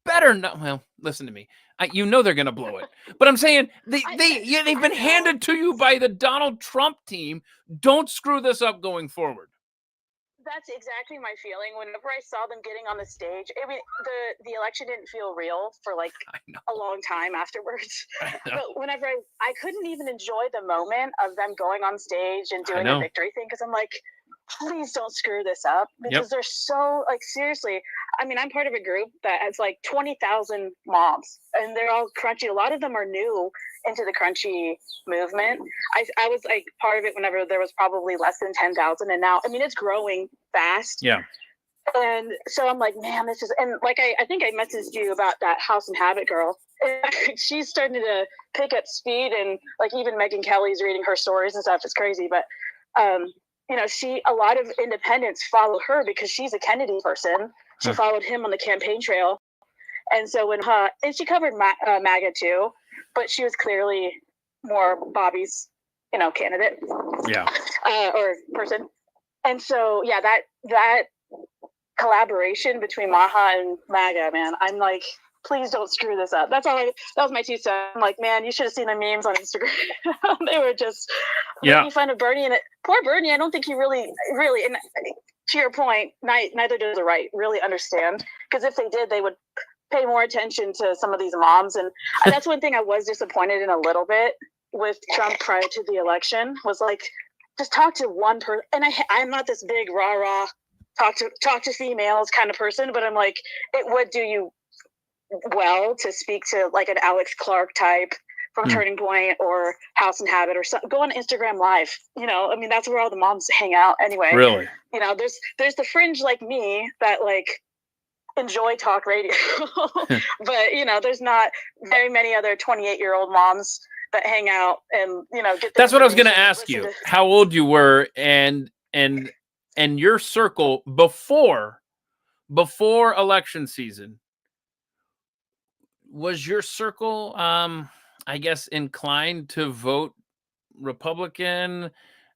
better not. Well, listen to me. They're going to blow it. But I'm saying they've been handed to you by the Donald Trump team. Don't screw this up going forward. That's exactly my feeling. Whenever I saw them getting on the stage, I mean, the election didn't feel real for like a long time afterwards. But whenever I couldn't even enjoy the moment of them going on stage and doing a victory thing, because I'm like, please don't screw this up, because they're so, like, seriously. I mean, I'm part of a group that has like 20,000 moms, and they're all crunchy. A lot of them are new into the crunchy movement. I was like part of it whenever there was probably less than 10,000, and now, I mean, it's growing fast. Yeah. And so I'm like, man, this is, and like, I think I messaged you about that House and Habit girl. She's starting to pick up speed, and like even Megyn Kelly's reading her stories and stuff. It's crazy, but a lot of independents follow her because she's a Kennedy person. She followed him on the campaign trail. And so and she covered MAGA too, but she was clearly more Bobby's, candidate. Yeah. Or person. And so, yeah, that collaboration between Maha and MAGA, man, I'm like, please don't screw this up. That was my 2 cents. I'm like, man, you should have seen the memes on Instagram. They were just making fun of Bernie, and poor Bernie. I don't think he really, and to your point, neither does the right really understand, because if they did, they would pay more attention to some of these moms. And that's one thing I was disappointed in a little bit with Trump prior to the election, was like, just talk to one person. And I'm not this big rah-rah talk to females kind of person, but I'm like, it would do you well to speak to like an Alex Clark type from Turning Point or House and Habit or something. Go on Instagram Live. I mean, that's where all the moms hang out anyway. Really? There's the fringe like me that like enjoy talk radio, but there's not very many other 28-year-old moms that hang out and get. That's what I was going to ask you. How old you were and your circle before election season. Was your circle, I guess, inclined to vote Republican?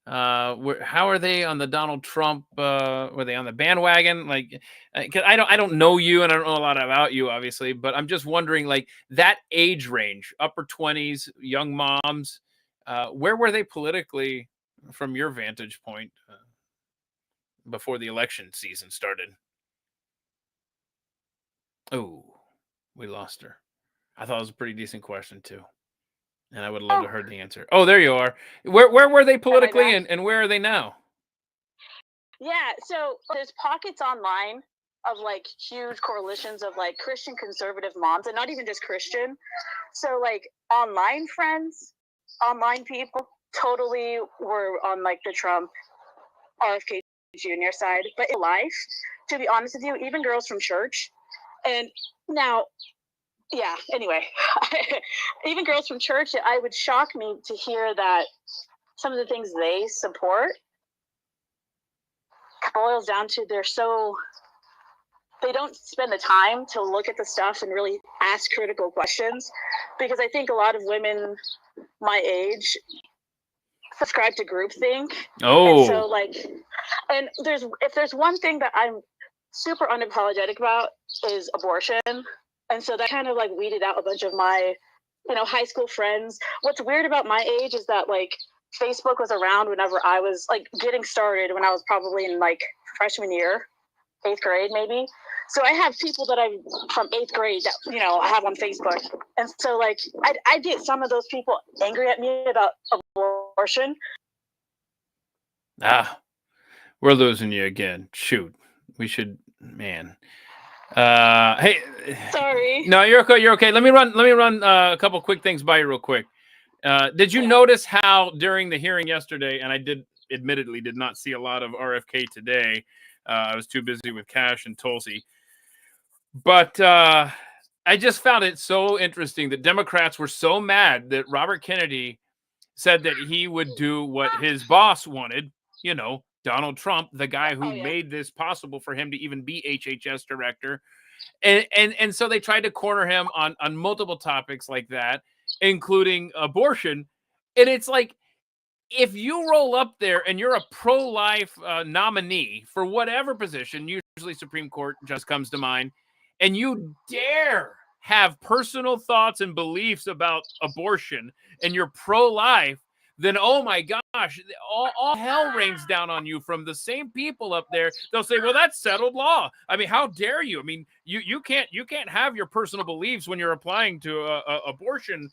How are they on the Donald Trump? Were they on the bandwagon? Like, cause I don't know you, and I don't know a lot about you, obviously. But I'm just wondering, like, that age range, upper 20s, young moms, where were they politically from your vantage point before the election season started? Oh, we lost her. I thought it was a pretty decent question too, and I would love to hear the answer. Oh, there you are. Where were they politically, and where are they now? Yeah, so there's pockets online of like huge coalitions of like Christian conservative moms, and not even just Christian. So like online friends, online people totally were on like the Trump RFK Jr. side, but in life, to be honest with you, even girls from church, and now, yeah, anyway, even girls from church, it would shock me to hear that some of the things they support boils down to they don't spend the time to look at the stuff and really ask critical questions, because I think a lot of women my age subscribe to groupthink. Oh. And so if there's one thing that I'm super unapologetic about is abortion. And so that kind of like weeded out a bunch of my, high school friends. What's weird about my age is that like Facebook was around whenever I was like getting started, when I was probably in like freshman year, 8th grade maybe. So I have people that I'm from 8th grade that, I have on Facebook. And so like, I get some of those people angry at me about abortion. We're losing you again. Shoot. We should, man. Hey, sorry. No, you're okay. You're okay. Let me run a couple quick things by you real quick. Did you notice how during the hearing yesterday, and I admittedly did not see a lot of RFK today. I was too busy with Kash and Tulsi. But I just found it so interesting that Democrats were so mad that Robert Kennedy said that he would do what his boss wanted, Donald Trump, the guy who made this possible for him to even be HHS director. And so they tried to corner him on multiple topics like that, including abortion. And it's like, if you roll up there and you're a pro-life nominee for whatever position, usually Supreme Court just comes to mind, and you dare have personal thoughts and beliefs about abortion and you're pro-life, then, oh my gosh, all hell rains down on you from the same people up there. They'll say, well, that's settled law. I mean, how dare you? I mean, you can't have your personal beliefs when you're applying to abortion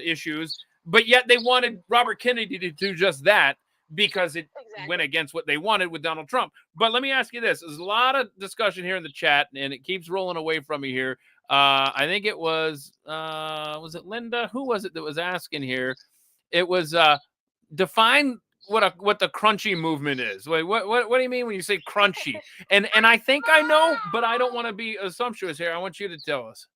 issues, but yet they wanted Robert Kennedy to do just that because it went against what they wanted with Donald Trump. But let me ask you this. There's a lot of discussion here in the chat, and it keeps rolling away from me here. I think it was it Linda? Who was it that was asking here? It was define what the crunchy movement is. Wait, what do you mean when you say crunchy? And I think I know, but I don't want to be assumptuous here. I want you to tell us.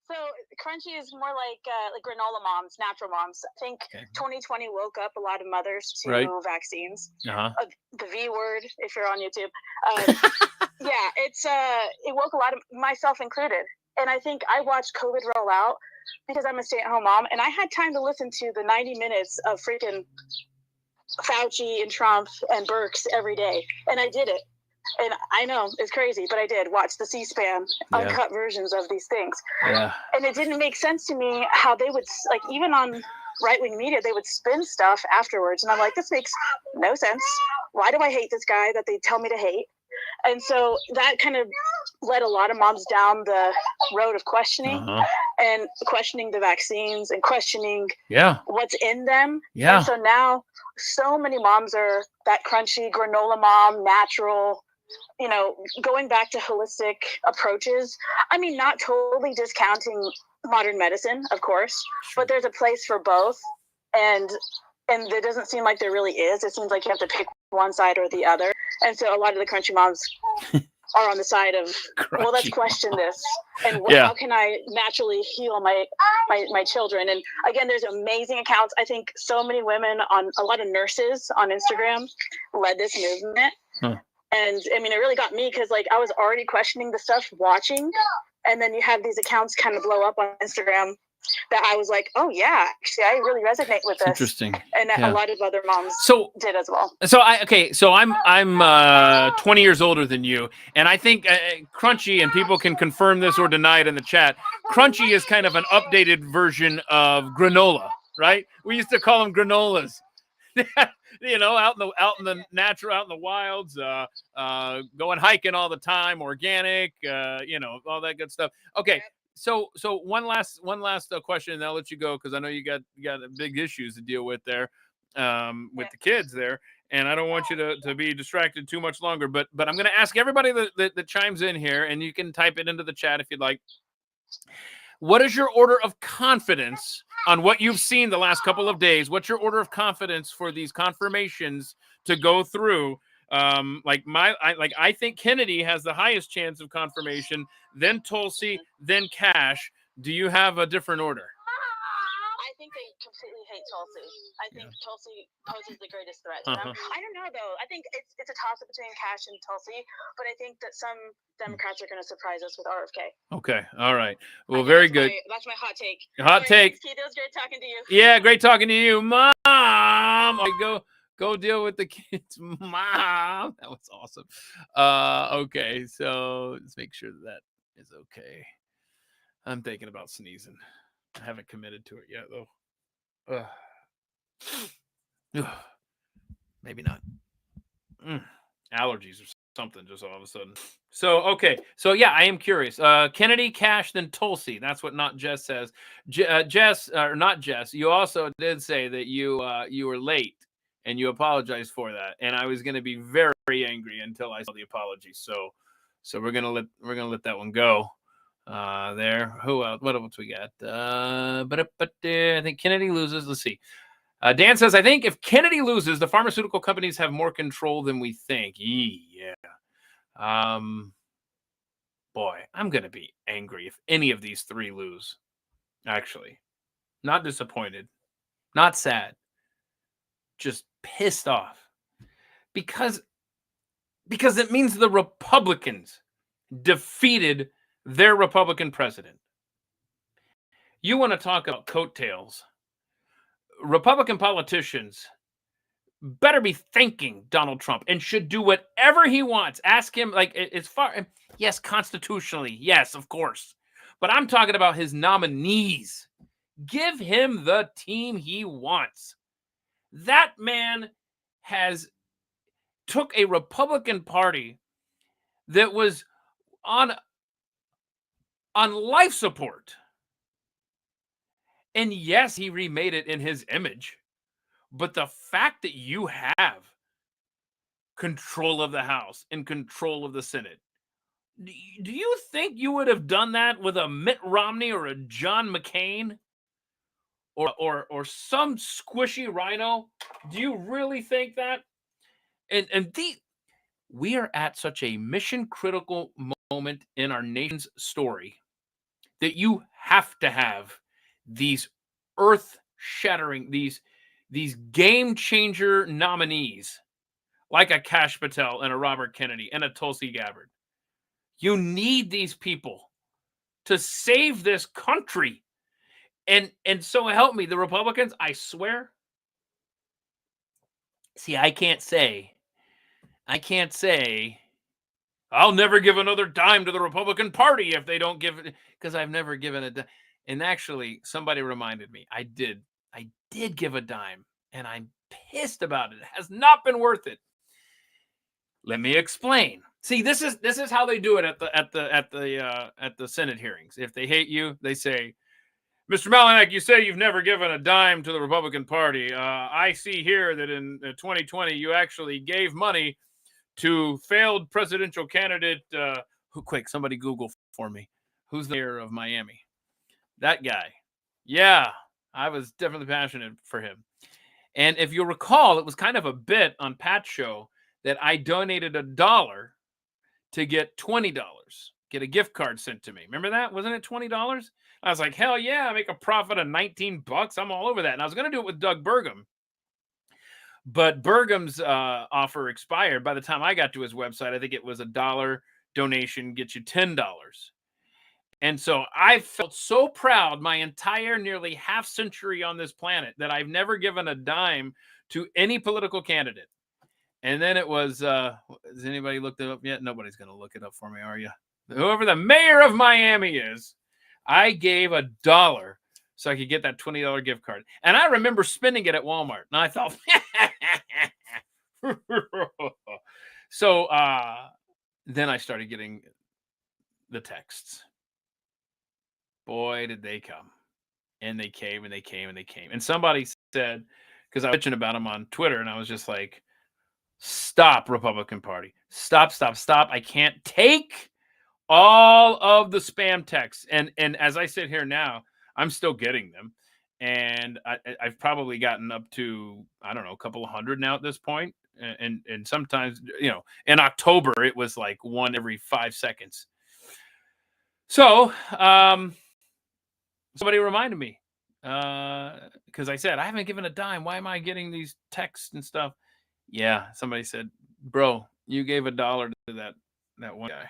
So crunchy is more like granola moms, natural moms. I think 2020 woke up a lot of mothers to vaccines. The V word, if you're on YouTube. It woke a lot of, myself included. And I think I watched COVID roll out because I'm a stay-at-home mom, and I had time to listen to the 90 minutes of freaking Fauci and Trump and Birx every day, and I did it. And I know it's crazy, but I did watch the C-SPAN uncut versions of these things. Yeah. And it didn't make sense to me how they would, like, even on right-wing media, they would spin stuff afterwards. And I'm like, this makes no sense. Why do I hate this guy that they tell me to hate? And so that kind of led a lot of moms down the road of questioning and questioning the vaccines and questioning what's in them. Yeah. And so now so many moms are that crunchy granola mom, natural, going back to holistic approaches. I mean, not totally discounting modern medicine, of course, but there's a place for both. And there doesn't seem like there really is. It seems like you have to pick one side or the other. And so a lot of the crunchy moms are on the side of, well, let's question this. And how can I naturally heal my children? And again, there's amazing accounts. I think so many women a lot of nurses on Instagram led this movement. And I mean, it really got me because like I was already questioning the stuff watching. And then you have these accounts kind of blow up on Instagram that I was like, oh yeah, actually I really resonate with this. Interesting. And a lot of other moms did as well. So I'm 20 years older than you, and I think crunchy, and people can confirm this or deny it in the chat, crunchy is kind of an updated version of granola, right? We used to call them granolas. Out in the natural, out in the wilds, going hiking all the time, organic, all that good stuff. Okay. So one last question, and I'll let you go because I know you got big issues to deal with there, with the kids there, and I don't want you to be distracted too much longer. But I'm going to ask everybody that chimes in here, and you can type it into the chat if you'd like. What is your order of confidence on what you've seen the last couple of days? What's your order of confidence for these confirmations to go through I think Kennedy has the highest chance of confirmation, then Tulsi, then Kash. Do you have a different order? I think they completely hate Tulsi. I think Tulsi poses the greatest threat to them. I don't know, though. I think it's a toss-up between Kash and Tulsi, but I think that some Democrats are going to surprise us with RFK. Okay. All right. Well, very good. That's my hot take. Hot take. Keith, it was great talking to you. Yeah, great talking to you, Mom. Go deal with the kids, Mom. That was awesome. Okay, so let's make sure that is okay. I'm thinking about sneezing. I haven't committed to it yet, though. Maybe not. Allergies or something just all of a sudden. So, okay. So, yeah, I am curious. Kennedy, Kash, then Tulsi. That's what Not Jess says. Jess, or not Jess, you also did say that you were late, and you apologized for that. And I was going to be very, very angry until I saw the apology. So we're gonna let that one go. There. Who else? What else we got? I think Kennedy loses. Let's see. Dan says, I think if Kennedy loses, the pharmaceutical companies have more control than we think. Yeah. Boy, I'm going to be angry if any of these three lose. Actually, not disappointed, not sad, just pissed off because it means the Republicans defeated their Republican president. You want to talk about coattails? Republican politicians better be thanking Donald Trump and should do whatever he wants. Ask him, yes, constitutionally, yes, of course. But I'm talking about his nominees. Give him the team he wants. That man took a Republican Party that was on life support. And yes, he remade it in his image. But the fact that you have control of the House and control of the Senate, do you think you would have done that with a Mitt Romney or a John McCain or some squishy rhino? Do you really think that? We are at such a mission critical moment in our nation's story that you have to have these earth-shattering, these game-changer nominees like a Kash Patel and a Robert Kennedy and a Tulsi Gabbard. You need these people to save this country. And so help me, the Republicans, I swear. See, I can't say, I'll never give another dime to the Republican Party if they don't give it, because I've never given a dime. And actually, somebody reminded me, I did give a dime, and I'm pissed about it. It has not been worth it. Let me explain. See, this is how they do it at the Senate hearings. If they hate you, they say, Mr. Malinak, you say you've never given a dime to the Republican Party. I see here that in 2020 you actually gave money to failed presidential candidate. Quick, somebody Google for me. Who's the mayor of Miami? That guy. Yeah, I was definitely passionate for him. And if you recall, it was kind of a bit on Pat's show that I donated $1 to get $20, get a gift card sent to me. Remember that? Wasn't it $20? I was like, hell yeah, I make a profit of $19. I'm all over that. And I was going to do it with Doug Burgum. But Burgum's offer expired. By the time I got to his website, I think it was $1 donation gets you $10. And so I felt so proud my entire nearly half century on this planet that I've never given a dime to any political candidate. And then it was, has anybody looked it up yet? Nobody's going to look it up for me, are you? Whoever the mayor of Miami is, I gave $1 so I could get that $20 gift card. And I remember spending it at Walmart. And I thought, so then I started getting the texts. Boy, did they come. And they came and they came and they came. And somebody said, because I was bitching about them on Twitter, and I was just like, stop, Republican Party. Stop. I can't take all of the spam texts. And as I sit here now, I'm still getting them. And I've probably gotten up to, I don't know, a couple of hundred now at this point. and sometimes, in October it was like one every 5 seconds. So somebody reminded me, because I said I haven't given a dime. Why am I getting these texts and stuff? Yeah, somebody said, bro, you gave $1 to that one guy.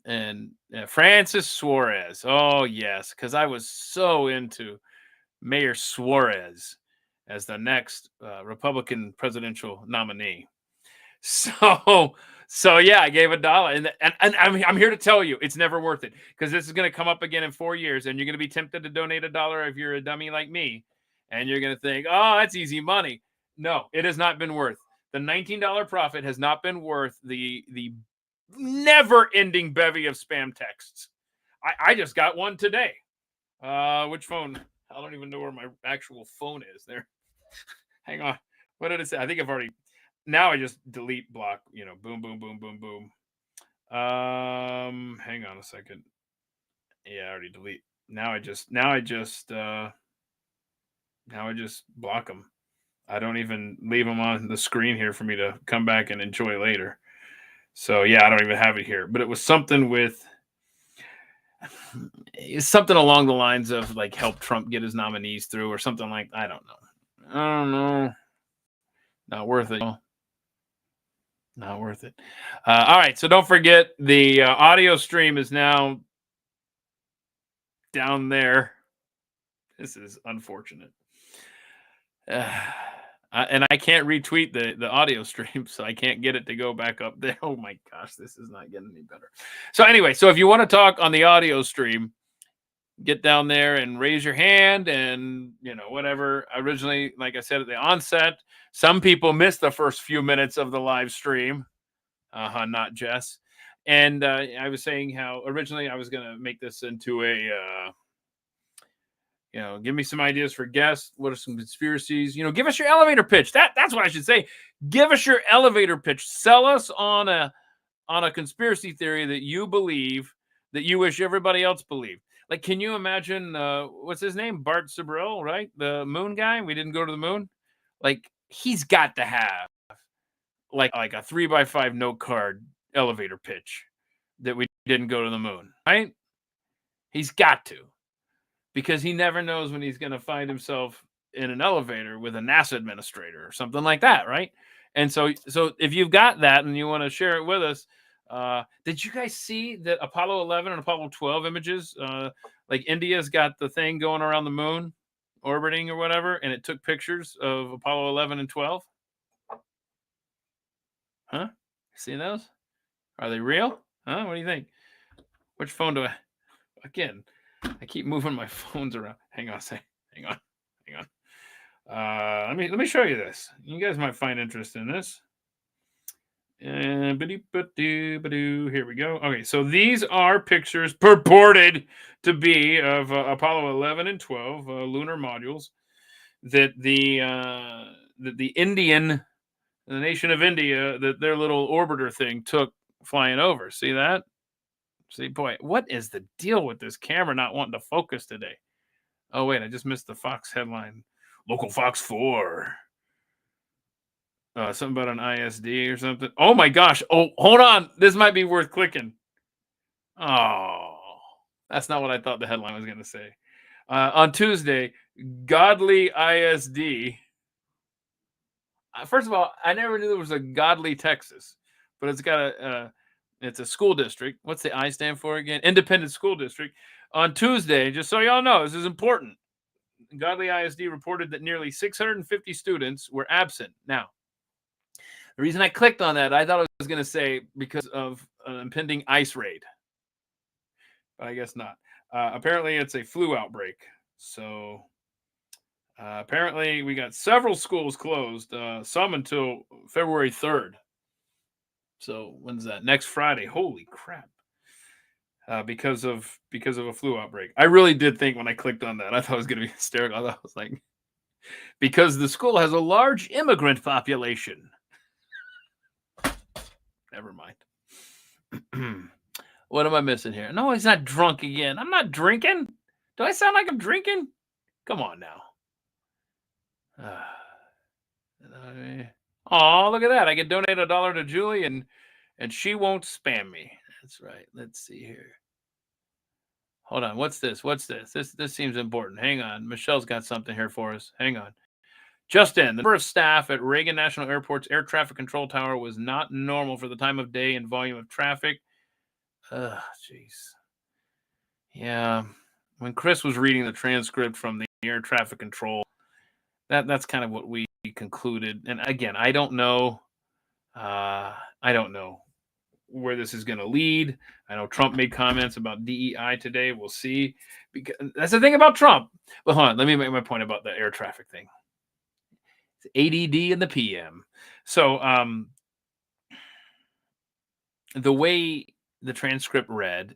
And Francis Suarez. Oh, yes, because I was so into Mayor Suarez as the next Republican presidential nominee. So yeah, I gave $1, and I'm here to tell you it's never worth it, because this is going to come up again in 4 years, and you're going to be tempted to donate $1 if you're a dummy like me, and you're going to think, oh, that's easy money. No, it has not been worth. The $19 profit has not been worth the never-ending bevy of spam texts. I just got one today. Which phone? I don't even know where my actual phone is. There. Hang on. What did it say? I think I've already. Now I just delete block. Boom, boom, boom, boom, boom. Hang on a second. Yeah, I already delete. Now I just block them. I don't even leave them on the screen here for me to come back and enjoy later. So yeah, I don't even have it here. But it was something something along the lines of like help Trump get his nominees through or something like. I don't know. Not worth it. Not worth it. All right, so don't forget the audio stream is now down there. This is unfortunate. And I can't retweet the audio stream, so I can't get it to go back up there. Oh my gosh, this is not getting any better. So anyway, so if you want to talk on the audio stream, get down there and raise your hand and, whatever. Originally, like I said at the onset, some people missed the first few minutes of the live stream. Not Jess. And I was saying how originally I was going to make this into a, give me some ideas for guests. What are some conspiracies? Give us your elevator pitch. That's what I should say. Give us your elevator pitch. Sell us on a conspiracy theory that you believe, that you wish everybody else believed. Like, can you imagine, what's his name? Bart Sibrel, right? The moon guy. We didn't go to the moon. Like, he's got to have like a 3x5 note card elevator pitch that we didn't go to the moon, right? He's got to, because he never knows when he's going to find himself in an elevator with a NASA administrator or something like that, right? And so if you've got that and you want to share it with us, did you guys see that Apollo 11 and Apollo 12 images? Like India's got the thing going around the moon, orbiting or whatever, and it took pictures of Apollo 11 and 12. Huh? See those? Are they real? Huh? What do you think? Which phone do I? Again, I keep moving my phones around. Hang on a second. Hang on. Let me show you this. You guys might find interest in this. Here we go. Okay, so these are pictures purported to be of Apollo 11 and 12 lunar modules that the nation of India, that their little orbiter thing took flying over. See that? See, boy, what is the deal with this camera not wanting to focus today? Oh, wait, I just missed the Fox headline. Local Fox 4. Something about an ISD or something. Oh, my gosh. Oh, hold on. This might be worth clicking. Oh, that's not what I thought the headline was going to say. On Tuesday, Godly ISD. First of all, I never knew there was a Godly Texas, but it's got it's a school district. What's the I stand for again? Independent School District. On Tuesday, just so y'all know, this is important. Godly ISD reported that nearly 650 students were absent. Now, the reason I clicked on that, I thought I was going to say because of an impending ICE raid, but I guess not. Apparently, it's a flu outbreak. So apparently, we got several schools closed, some until February 3rd. So when's that? Next Friday. Holy crap. Because of a flu outbreak. I really did think when I clicked on that, I thought it was going to be hysterical. I thought it was like, because the school has a large immigrant population. Never mind. What am I missing here? No, he's not drunk again. I'm not drinking. Do I sound like I'm drinking? Come on now. Oh, look at that. I can donate $1 to Julie and she won't spam me. That's right. Let's see here. Hold on. What's this? This seems important. Hang on. Michelle's got something here for us. Hang on. Just in, the number of staff at Reagan National Airport's air traffic control tower was not normal for the time of day and volume of traffic. Jeez. Yeah. When Chris was reading the transcript from the air traffic control, that's kind of what we concluded. And again, I don't know. I don't know where this is going to lead. I know Trump made comments about DEI today. We'll see. Because that's the thing about Trump. But hold on, let me make my point about the air traffic thing. It's ADD in the PM. So the way the transcript read,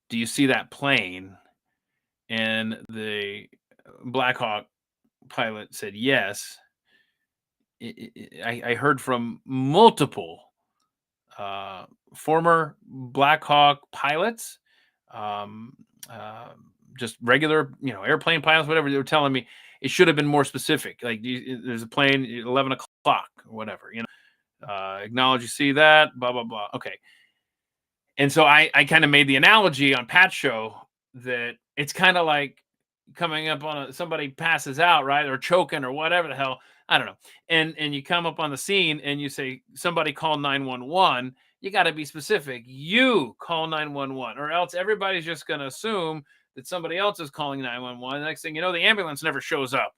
do you see that plane? And the Black Hawk pilot said yes. I heard from multiple former Black Hawk pilots, just regular, airplane pilots, whatever. They were telling me it should have been more specific. Like there's a plane 11 o'clock or whatever, acknowledge you see that, blah, blah, blah. Okay. And so I kind of made the analogy on Pat's show that it's kind of like coming up on somebody passes out, right? Or choking or whatever the hell. I don't know. And you come up on the scene and you say, somebody call 911. You got to be specific. You call 911 or else everybody's just going to assume that somebody else is calling 911. The next thing you know, the ambulance never shows up.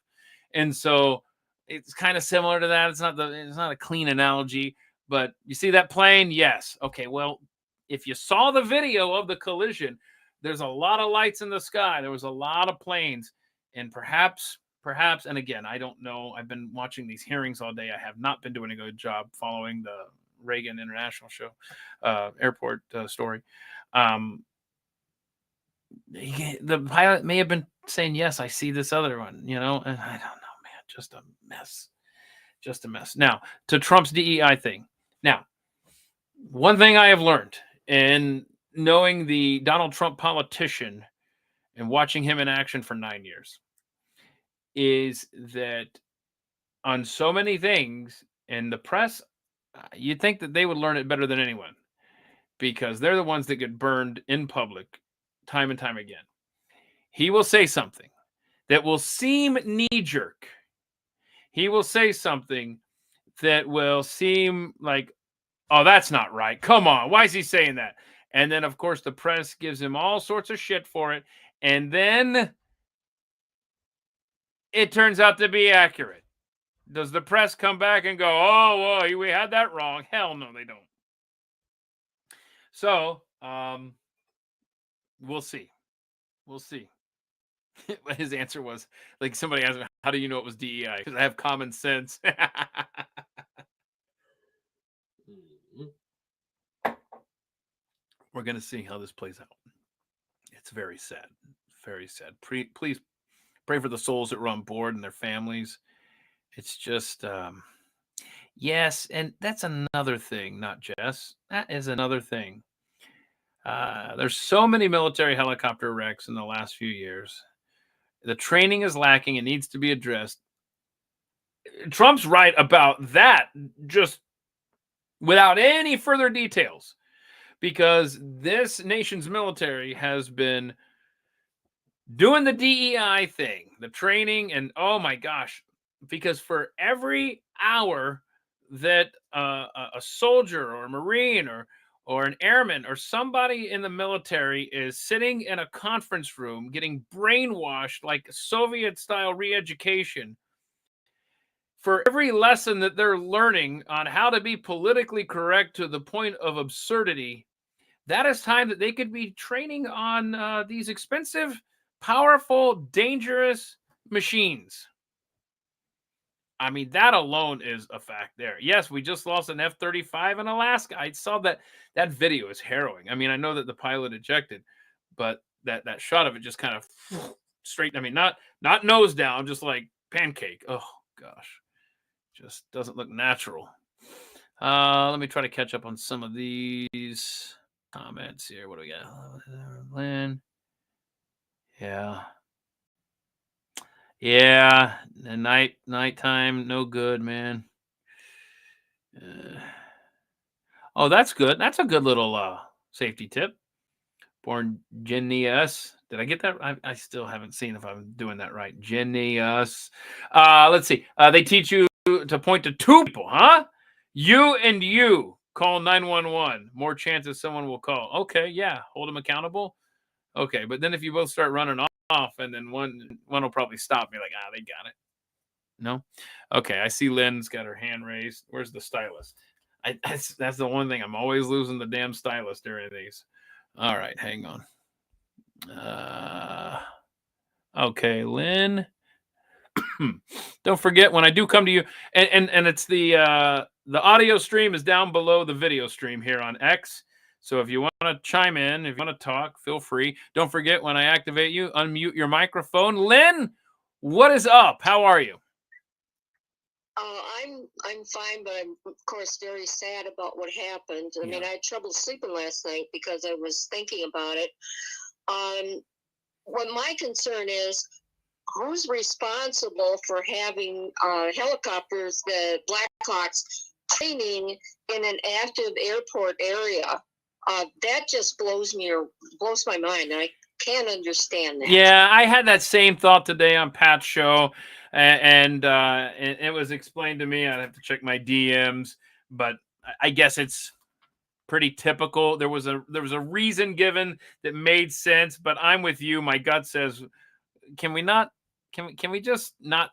And so it's kind of similar to that. It's not a clean analogy, but you see that plane? Yes. Okay. Well, if you saw the video of the collision, there's a lot of lights in the sky. There was a lot of planes, and perhaps, and again, I don't know. I've been watching these hearings all day. I have not been doing a good job following the Reagan International show, airport story. The pilot may have been saying, yes, I see this other one, and I don't know, man, just a mess. Now, to Trump's DEI thing. Now, one thing I have learned in knowing the Donald Trump politician and watching him in action for 9 years is that on so many things in the press, you'd think that they would learn it better than anyone because they're the ones that get burned in public time and time again. He will say something that will seem knee-jerk. He will say something that will seem like, oh, that's not right. Come on. Why is he saying that? And then, of course, the press gives him all sorts of shit for it. And then it turns out to be accurate. Does the press come back and go, oh, well, we had that wrong? Hell no, they don't. So, we'll see. We'll see. His answer was, like, somebody asked me, how do you know it was DEI? Because I have common sense. We're going to see how this plays out. It's very sad. Very sad. Please pray for the souls that were on board and their families. It's just, yes, and that's another thing, not Jess. That is another thing. There's so many military helicopter wrecks in the last few years. The training is lacking and needs to be addressed. Trump's right about that, just without any further details, because this nation's military has been doing the DEI thing, the training, and oh my gosh, because for every hour that a soldier or a Marine or an airman or somebody in the military is sitting in a conference room getting brainwashed like Soviet-style re-education, for every lesson that they're learning on how to be politically correct to the point of absurdity, that is time that they could be training on these expensive, powerful, dangerous machines. I mean, that alone is a fact there. Yes, we just lost an F-35 in Alaska. I saw that video is harrowing. I mean, I know that the pilot ejected, but that shot of it just kind of straight. I mean, not nose down, just like pancake. Oh gosh, just doesn't look natural. Let me try to catch up on some of these comments here. What do we got? Yeah. The nighttime, no good, man. Oh, that's good. That's a good little safety tip. Born Genius. Did I get that? I still haven't seen if I'm doing that right. Genius. Let's see. They teach you to point to two people, huh? You and you. Call 911. More chances someone will call. Okay, yeah. Hold them accountable. Okay, but then if you both start running off, and then one will probably stop me, like, they got it. No? Okay, I see Lynn's got her hand raised. Where's the stylist? That's the one thing. I'm always losing the damn stylist during these. All right, hang on. Okay, Lynn. Don't forget when I do come to you, and it's the audio stream is down below the video stream here on X. So if you want to chime in, if you want to talk, feel free. Don't forget when I activate you, unmute your microphone. Lynn, what is up? How are you? I'm fine, but I'm of course very sad about what happened. I mean, I had trouble sleeping last night because I was thinking about it. What my concern is, who's responsible for having helicopters, the Blackhawks, training in an active airport area? That just blows my mind. I can't understand that. Yeah, I had that same thought today on Pat's show, and it was explained to me. I'd have to check my DMs, but I guess it's pretty typical. There was a reason given that made sense, but I'm with you. My gut says, can we just not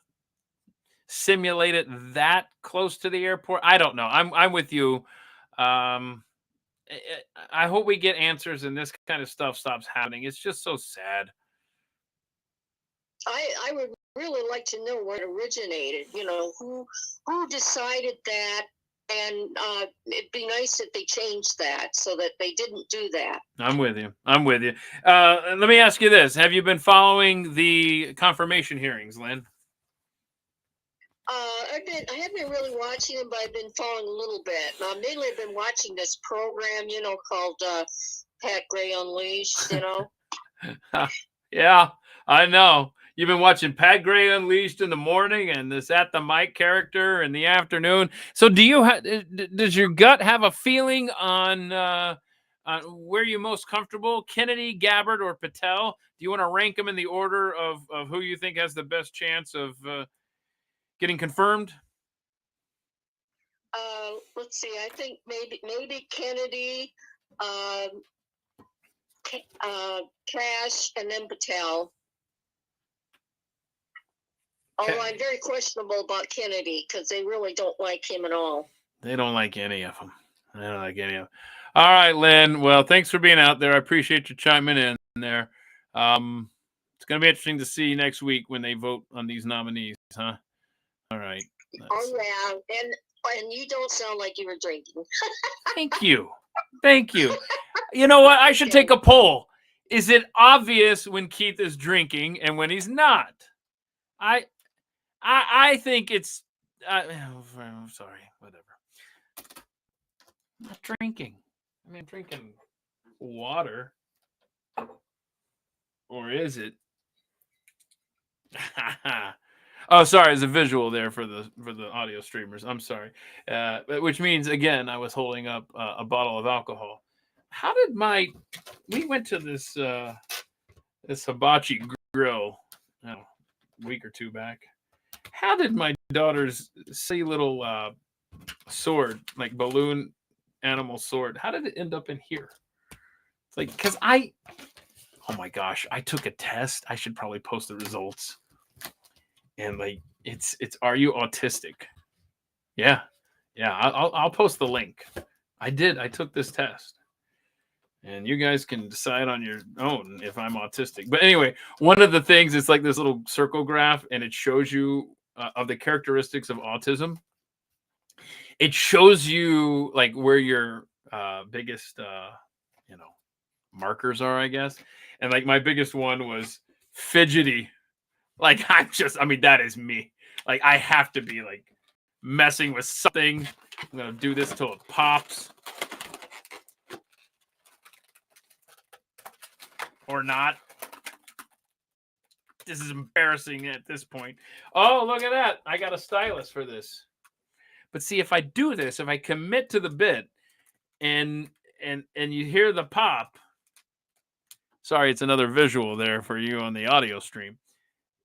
simulate it that close to the airport? I don't know. I'm with you. I hope we get answers and this kind of stuff stops happening. It's just so sad. I would really like to know where it originated. You know, who decided that, and it'd be nice if they changed that so that they didn't do that. I'm with you. Let me ask you this: have you been following the confirmation hearings, Lynn? I haven't been really watching them, but I've been following a little bit. Mainly I've been watching this program, called Pat Gray Unleashed, Yeah, I know. You've been watching Pat Gray Unleashed in the morning and this At the Mic character in the afternoon. So does your gut have a feeling on where you're most comfortable? Kennedy, Gabbard, or Patel? Do you want to rank them in the order of who you think has the best chance of getting confirmed? Let's see. I think maybe Kennedy, Kash, and then Patel. Although I'm very questionable about Kennedy because they really don't like him at all. They don't like any of them. All right, Lynn. Well, thanks for being out there. I appreciate you chiming in there. It's going to be interesting to see next week when they vote on these nominees, huh? All right. Oh, yeah. And you don't sound like you were drinking. Thank you. You know what? I should take a poll. Is it obvious when Keith is drinking and when he's not? I think it's. I'm sorry. Whatever. I'm not drinking. I mean, I'm drinking water. Or is it? Oh, sorry. There's a visual there for the audio streamers. I'm sorry. Which means, again, I was holding up a bottle of alcohol. How did we went to this hibachi grill a week or two back. How did my daughter's silly little sword, like balloon animal sword, how did it end up in here? It's like, because oh my gosh, I took a test. I should probably post the results. And like, it's are you autistic? Yeah. I'll post the link. I took this test. And you guys can decide on your own if I'm autistic. But anyway, one of the things, it's like this little circle graph, and it shows you of the characteristics of autism. It shows you like where your biggest, markers are, I guess. And like my biggest one was fidgety. Like that is me. Like I have to be like messing with something. I'm going to do this till it pops. Or not. This is embarrassing at this point. Oh, look at that. I got a stylus for this. But see, if I do this, if I commit to the bit and you hear the pop, sorry, it's another visual there for you on the audio stream,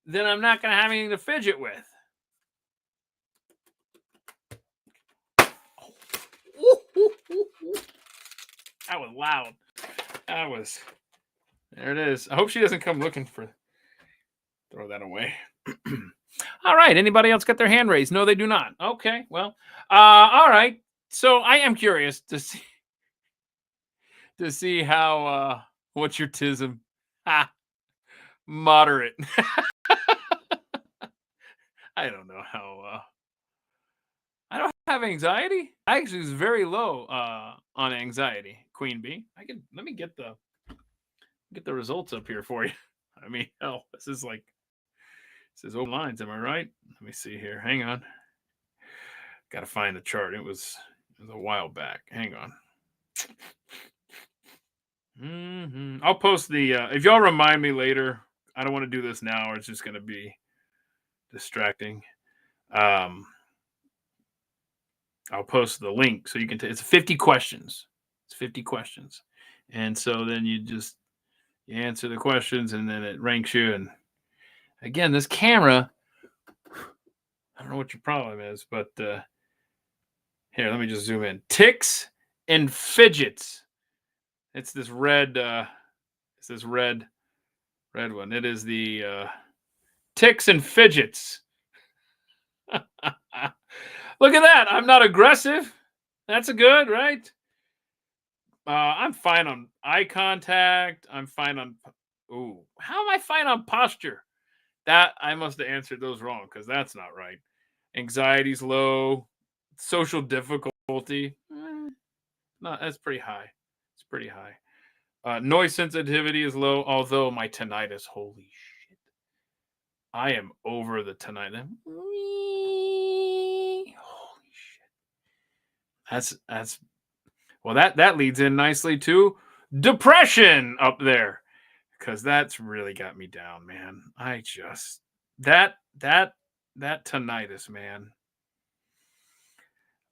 then I'm not going to have anything to fidget with. That was loud. There it is. I hope she doesn't come looking for, throw that away. All right. Anybody else got their hand raised? No, they do not. Okay. Well, all right. So I am curious to see how, what's your tism? Moderate. I don't know how, I don't have anxiety. I actually was very low on anxiety, Queen Bee. Let me get the results up here for you. I mean, hell, this is open lines, am I right? Let me see here. Hang on. Got to find the chart. It was a while back. Hang on. I'll post the if y'all remind me later. I don't want to do this now, or it's just going to be distracting. I'll post the link so you can it's 50 questions. It's 50 questions. And so then you answer the questions and then it ranks you. And again, this camera, I don't know what your problem is, but here, let me just zoom in. Ticks and fidgets. It's this red red one. It is the ticks and fidgets. Look at that. I'm not aggressive. That's a good, right? I'm fine on eye contact. I'm fine on, how am I fine on posture? That I must have answered those wrong because that's not right. Anxiety's low. Social difficulty. No, that's pretty high. It's pretty high. Noise sensitivity is low, although my tinnitus, holy shit. I am over the tinnitus. Holy shit. That's well, that leads in nicely to depression up there. Because that's really got me down, man. I just that tinnitus, man.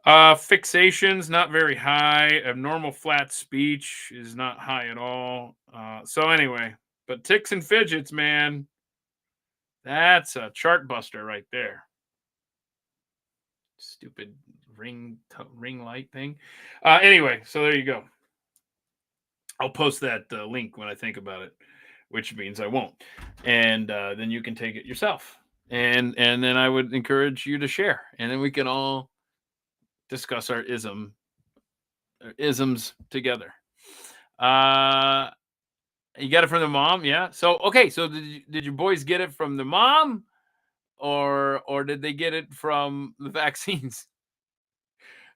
Fixation's not very high. Abnormal flat speech is not high at all. So anyway, but ticks and fidgets, man, that's a chart buster right there. Stupid ring light thing. Anyway, so there you go. I'll post that link when I think about it, which means I won't. And then you can take it yourself. And then I would encourage you to share. And then we can all discuss our isms together. You got it from the mom? Yeah. So, okay. So did your boys get it from the mom or did they get it from the vaccines?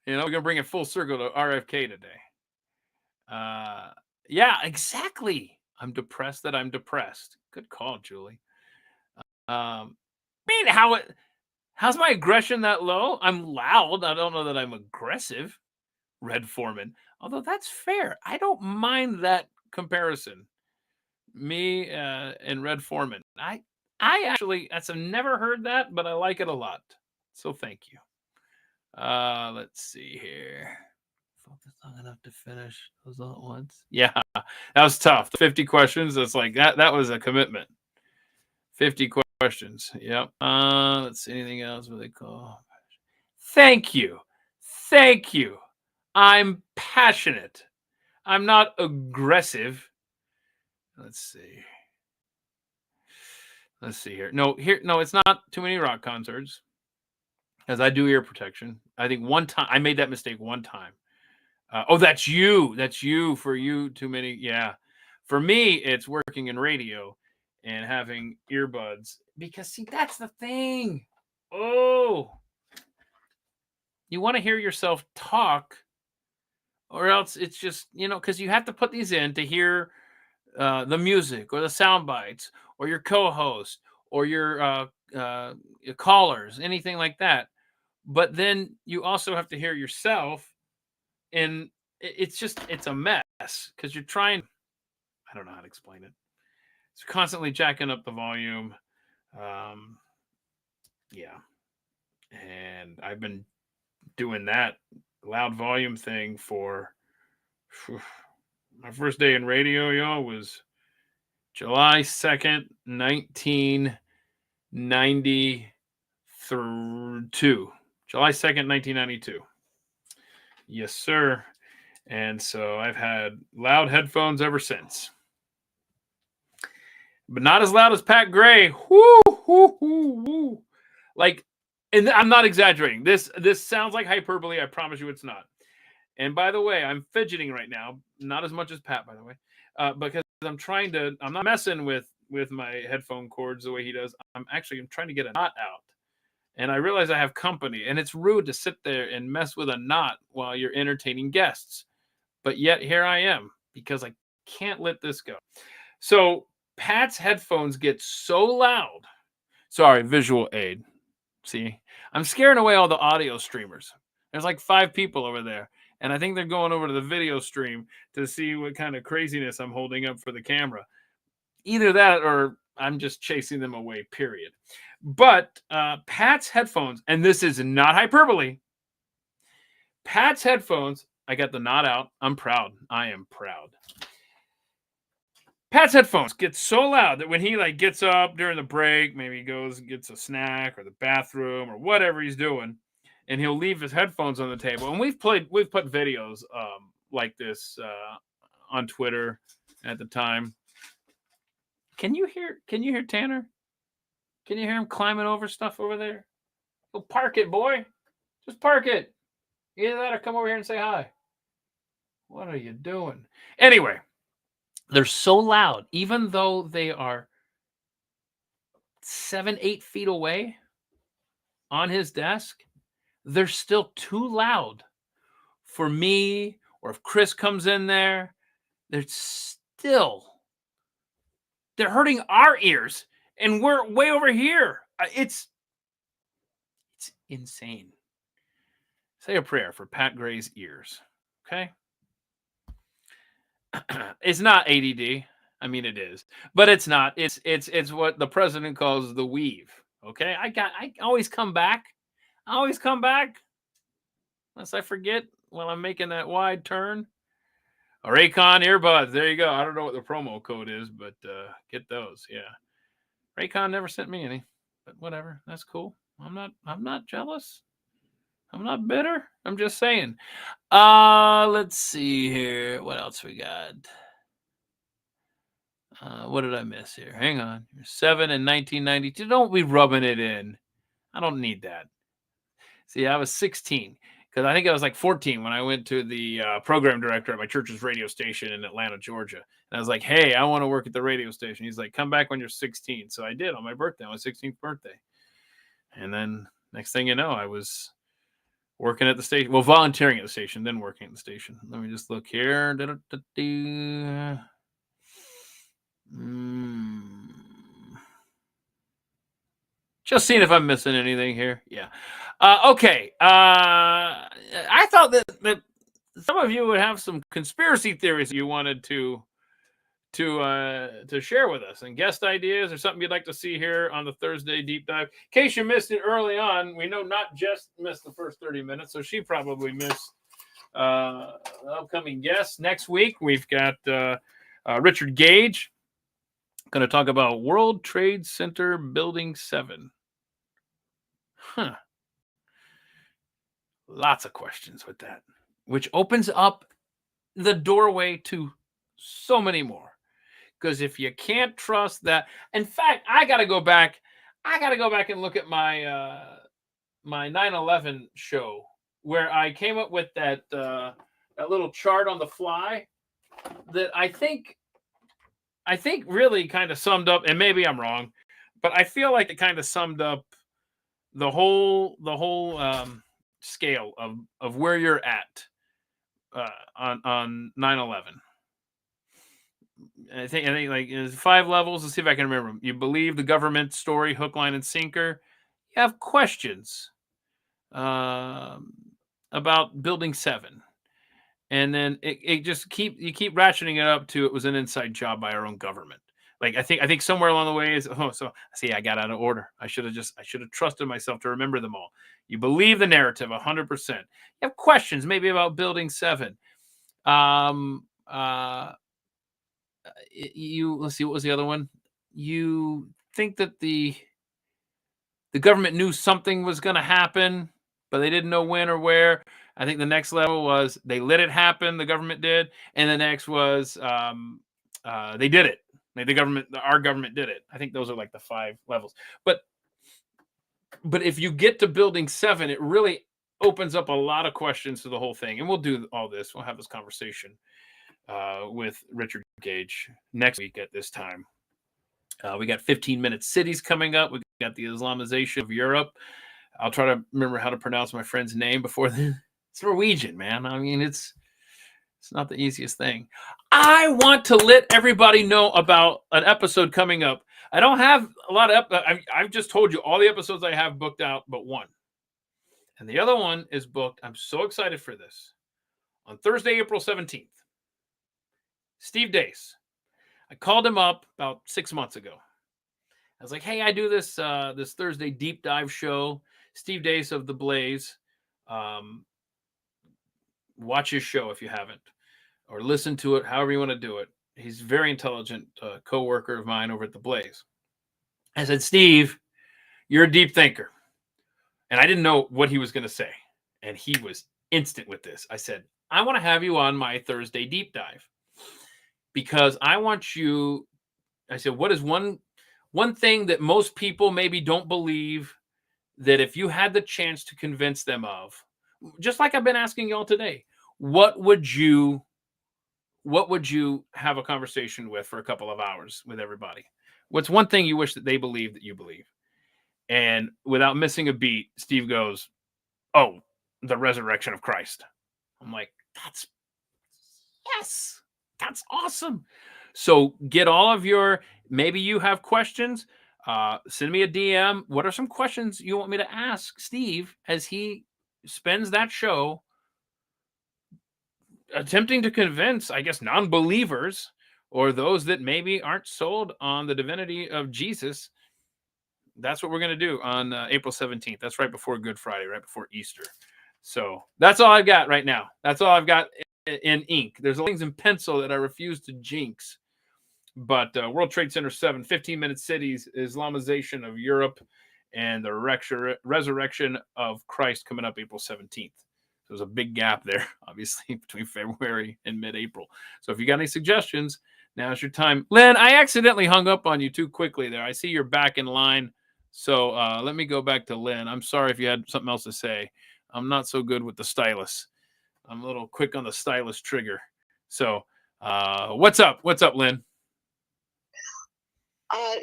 We're going to bring it full circle to RFK today. Yeah, exactly. I'm depressed that I'm depressed. Good call, Julie. How's my aggression that low? I'm loud. I don't know that I'm aggressive. Red Foreman. Although that's fair. I don't mind that comparison. Me and Red Foreman. I actually, I've never heard that, but I like it a lot. So thank you. Let's see here. Focus long enough to finish those all at once. Yeah, that was tough. 50 questions. That's like that was a commitment. 50 questions. Yep. Let's see anything else. What they call? Thank you. I'm passionate. I'm not aggressive. Let's see here. No, it's not too many rock concerts. As I do ear protection. I think one time I made that mistake one time. That's you. That's you. For you, too many. Yeah. For me, it's working in radio and having earbuds. Because, see, that's the thing. Oh. You want to hear yourself talk, or else it's just, because you have to put these in to hear the music or the sound bites or your co-host or your callers, anything like that. But then you also have to hear yourself. And it's a mess because you're trying. I don't know how to explain it. It's constantly jacking up the volume. Yeah. And I've been doing that loud volume thing for my first day in radio, y'all, was July 2nd, 1992. July 2nd, 1992. Yes, sir. And so I've had loud headphones ever since. But not as loud as Pat Gray. Woo, woo, woo, woo. Like, and I'm not exaggerating. This sounds like hyperbole. I promise you it's not. And by the way, I'm fidgeting right now. Not as much as Pat, by the way. Because I'm not messing with my headphone cords the way he does. I'm trying to get a knot out. And I realize I have company. And it's rude to sit there and mess with a knot while you're entertaining guests. But yet here I am because I can't let this go. So Pat's headphones get so loud. Sorry, visual aid. See, I'm scaring away all the audio streamers. There's like 5 people over there. And I think they're going over to the video stream to see what kind of craziness I'm holding up for the camera. Either that or I'm just chasing them away, period. But Pat's headphones, and this is not hyperbole. Pat's headphones, I got the knot out. I'm proud. I am proud. Pat's headphones get so loud that when he gets up during the break, maybe he goes and gets a snack or the bathroom or whatever he's doing, and he'll leave his headphones on the table. And we've put videos like this on Twitter at the time. Can you hear Tanner? Can you hear him climbing over stuff over there? Go park it, boy. Just park it. Either that or come over here and say hi. What are you doing? Anyway, they're so loud, even though they are 7-8 feet away on his desk, they're still too loud for me, or if Chris comes in there, they're hurting our ears, and we're way over here. It's insane. Say a prayer for Pat Gray's ears, okay? It's not ADD. I mean, it is, but it's not. It's what the president calls the weave. Okay, I always come back. Unless I forget while I'm making that wide turn. Or Raycon earbuds. There you go. I don't know what the promo code is, but get those. Yeah, Raycon never sent me any, but whatever. That's cool. I'm not jealous. I'm not bitter. I'm just saying. Let's see here. What else we got? What did I miss here? Hang on. You're 7 in 1992. Don't be rubbing it in. I don't need that. See, I was 16 because I think I was like 14 when I went to the program director at my church's radio station in Atlanta, Georgia. And I was like, hey, I want to work at the radio station. He's like, come back when you're 16. So I did on my birthday, on my 16th birthday. And then next thing you know, I was working at the station. Well, volunteering at the station, then working at the station. Let me just look here. Just seeing if I'm missing anything here. Yeah. Okay. I thought that some of you would have some conspiracy theories you wanted to share with us, and guest ideas or something you'd like to see here on the Thursday deep dive. In case you missed it early on, we know not just missed the first 30 minutes, so she probably missed upcoming guests. Next week, we've got Richard Gage going to talk about World Trade Center Building 7. Lots of questions with that, which opens up the doorway to so many more. Because if you can't trust that, in fact, I got to go back and look at my my 9/11 show where I came up with that little chart on the fly that I think really kind of summed up, and maybe I'm wrong, but I feel like it kind of summed up the whole scale of where you're at on 9/11. I think like there's 5 levels. Let's see if I can remember them. You believe the government story, hook, line, and sinker. You have questions about Building 7, and then it just keep ratcheting it up to it was an inside job by our own government. Like I think somewhere along the way is, so see, I got out of order. I should have trusted myself to remember them all. You believe the narrative 100%. You have questions maybe about Building 7. Let's see, what was the other one? You think that the government knew something was going to happen, but they didn't know when or where. I think the next level was they let it happen. The government did, and the next was they did it. Like our government did it. I think those are like the 5 levels. But if you get to Building 7, it really opens up a lot of questions to the whole thing. And we'll do all this. We'll have this conversation with Richard Gage next week at this time. We got 15-minute cities coming up. We got the Islamization of Europe. I'll try to remember how to pronounce my friend's name before then. It's Norwegian, man. I mean, it's not the easiest thing. I want to let everybody know about an episode coming up. I don't have a lot of I've just told you all the episodes I have booked out but one. And the other one is booked. I'm so excited for this. On Thursday, April 17th. Steve Dace. I called him up about 6 months ago. I was like, hey, I do this this Thursday deep dive show. Steve Dace of The Blaze. Watch his show if you haven't, or listen to it, however you want to do it. He's a very intelligent co-worker of mine over at The Blaze. I said, Steve, you're a deep thinker. And I didn't know what he was going to say. And he was instant with this. I said, I want to have you on my Thursday deep dive because I want you. I said, what is one thing that most people maybe don't believe that if you had the chance to convince them of, just like I've been asking y'all today, what would you have a conversation with for a couple of hours with everybody? What's one thing you wish that they believe that you believe? And without missing a beat, Steve goes, oh, the resurrection of Christ. I'm like, that's awesome. So get all of maybe you have questions. Send me a DM. What are some questions you want me to ask Steve as he spends that show attempting to convince, I guess, non-believers or those that maybe aren't sold on the divinity of Jesus? That's what we're going to do on April 17th. That's right before Good Friday, right before Easter. So that's all I've got right now. That's all I've got in ink. There's things in pencil that I refuse to jinx. But World Trade Center 7, 15-minute cities, Islamization of Europe, and the resurrection of Christ coming up April 17th. There's a big gap there, obviously, between February and mid-April. So if you got any suggestions, now's your time. Lynn, I accidentally hung up on you too quickly there. I see you're back in line. So let me go back to Lynn. I'm sorry if you had something else to say. I'm not so good with the stylus. I'm a little quick on the stylus trigger. So what's up? What's up, Lynn?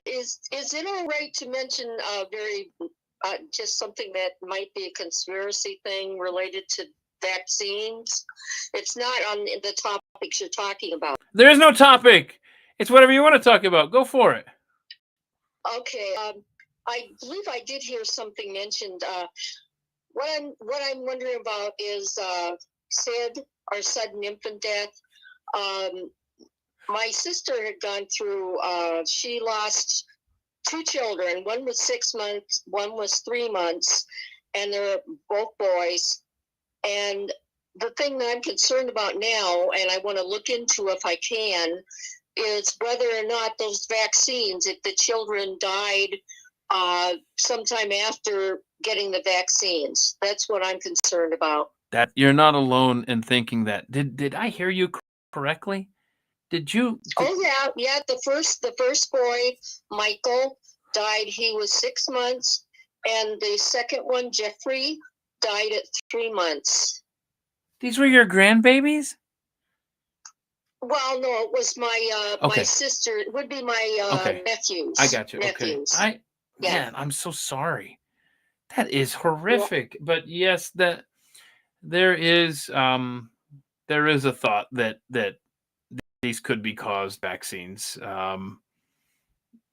Is it all right to mention just something that might be a conspiracy thing related to vaccines? It's not on the topics you're talking about. There is no topic. It's whatever you want to talk about. Go for it. Okay. I believe I did hear something mentioned. What I'm wondering about is SID, or sudden infant death. My sister had gone through, she lost 2 children. One was 6 months, one was 3 months, and they're both boys. And the thing that I'm concerned about now, and I want to look into if I can, is whether or not those vaccines, if the children died sometime after getting the vaccines. That's what I'm concerned about. That you're not alone in thinking that. Did I hear you correctly? Did you? Oh yeah. The first boy, Michael, died. He was 6 months, and the second one, Jeffrey, died at 3 months. These were your grandbabies? Well, no, it was my sister. It would be my nephews. I got you. Nephews. Okay. Man, I'm so sorry. That is horrific. Well, but yes, that there is a thought that these could be caused vaccines.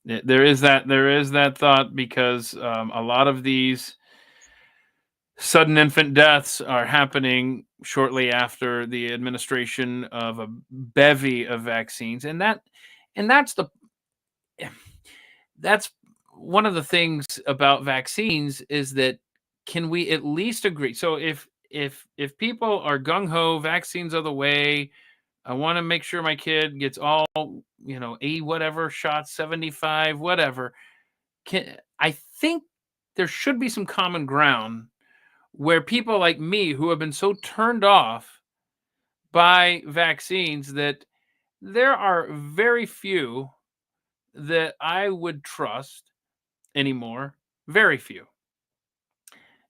There is that thought because a lot of these sudden infant deaths are happening shortly after the administration of a bevy of vaccines, and that's that's one of the things about vaccines is that can we at least agree? So if people are gung ho, vaccines are the way. I want to make sure my kid gets all, a whatever shots, 75, whatever. I think there should be some common ground where people like me who have been so turned off by vaccines that there are very few that I would trust anymore. Very few.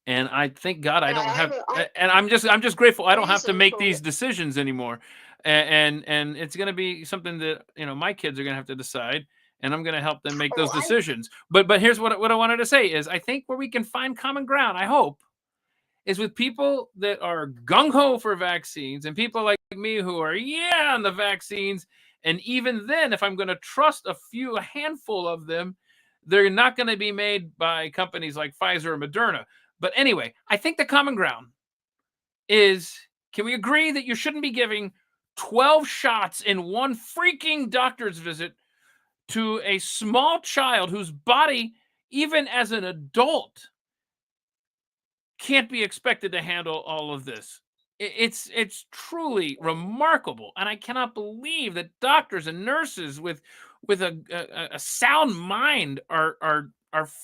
And I thank God I don't have, and I'm just grateful I don't have to make these decisions anymore. And it's going to be something that, my kids are going to have to decide, and I'm going to help them make those decisions. But here's what I wanted to say is I think where we can find common ground, I hope, is with people that are gung-ho for vaccines and people like me who are on the vaccines. And even then, if I'm going to trust a handful of them, they're not going to be made by companies like Pfizer or Moderna. But anyway, I think the common ground is, can we agree that you shouldn't be giving 12 shots in one freaking doctor's visit to a small child whose body, even as an adult, can't be expected to handle all of this? It's truly remarkable, and I cannot believe that doctors and nurses with a sound mind are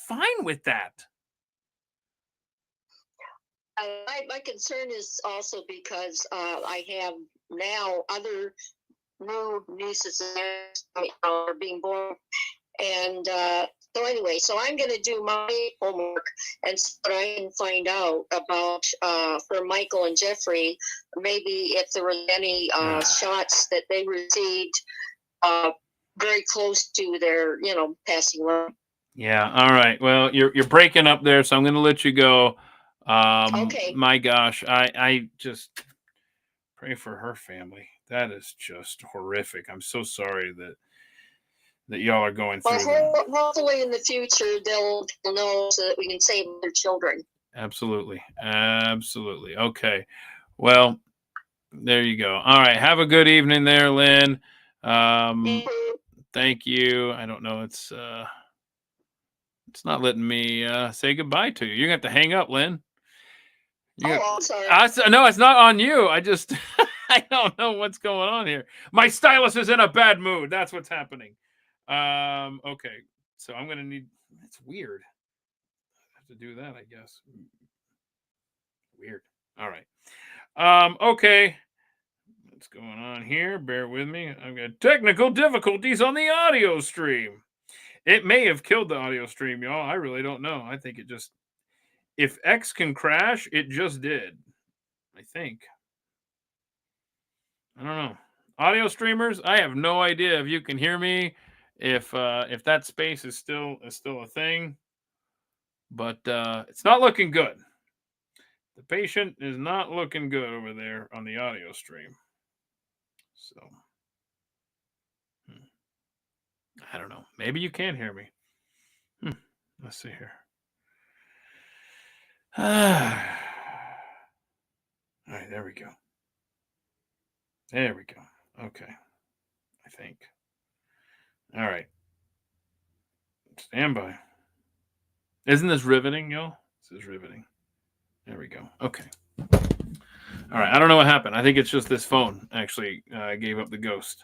fine with that. My concern is also because I have now other new nieces and are being born, and so anyway, so I'm going to do my homework and see what I can find out about for Michael and Jeffrey, maybe if there were any shots that they received very close to their, passing away. Yeah. All right. Well, you're breaking up there, so I'm going to let you go. Okay. My gosh, I just pray for her family. That is just horrific. I'm so sorry that y'all are going through. Well, hopefully in the future they'll know so that we can save their children. Absolutely. Okay. Well, there you go. All right. Have a good evening there, Lynn. Thank you. I don't know. It's not letting me say goodbye to you. You're gonna have to hang up, Lynn. I'm sorry. No, it's not on you. I just I don't know what's going on here. My stylus is in a bad mood. That's what's happening. Okay. So I'm gonna need. That's weird. I have to do that, I guess. Weird. All right. Okay. What's going on here? Bear with me. I've got technical difficulties on the audio stream. It may have killed the audio stream, y'all. I really don't know. I think it just, if X can crash, it just did. I think. I don't know. Audio streamers, I have no idea if you can hear me, if that space is still a thing. But it's not looking good. The patient is not looking good over there on the audio stream. So I don't know. Maybe you can hear me. Let's see here. All right, there we go. There we go. Okay. I think. All right. Stand by. Isn't this riveting, y'all? This is riveting. There we go. Okay. All right. I don't know what happened. I think it's just this phone actually gave up the ghost.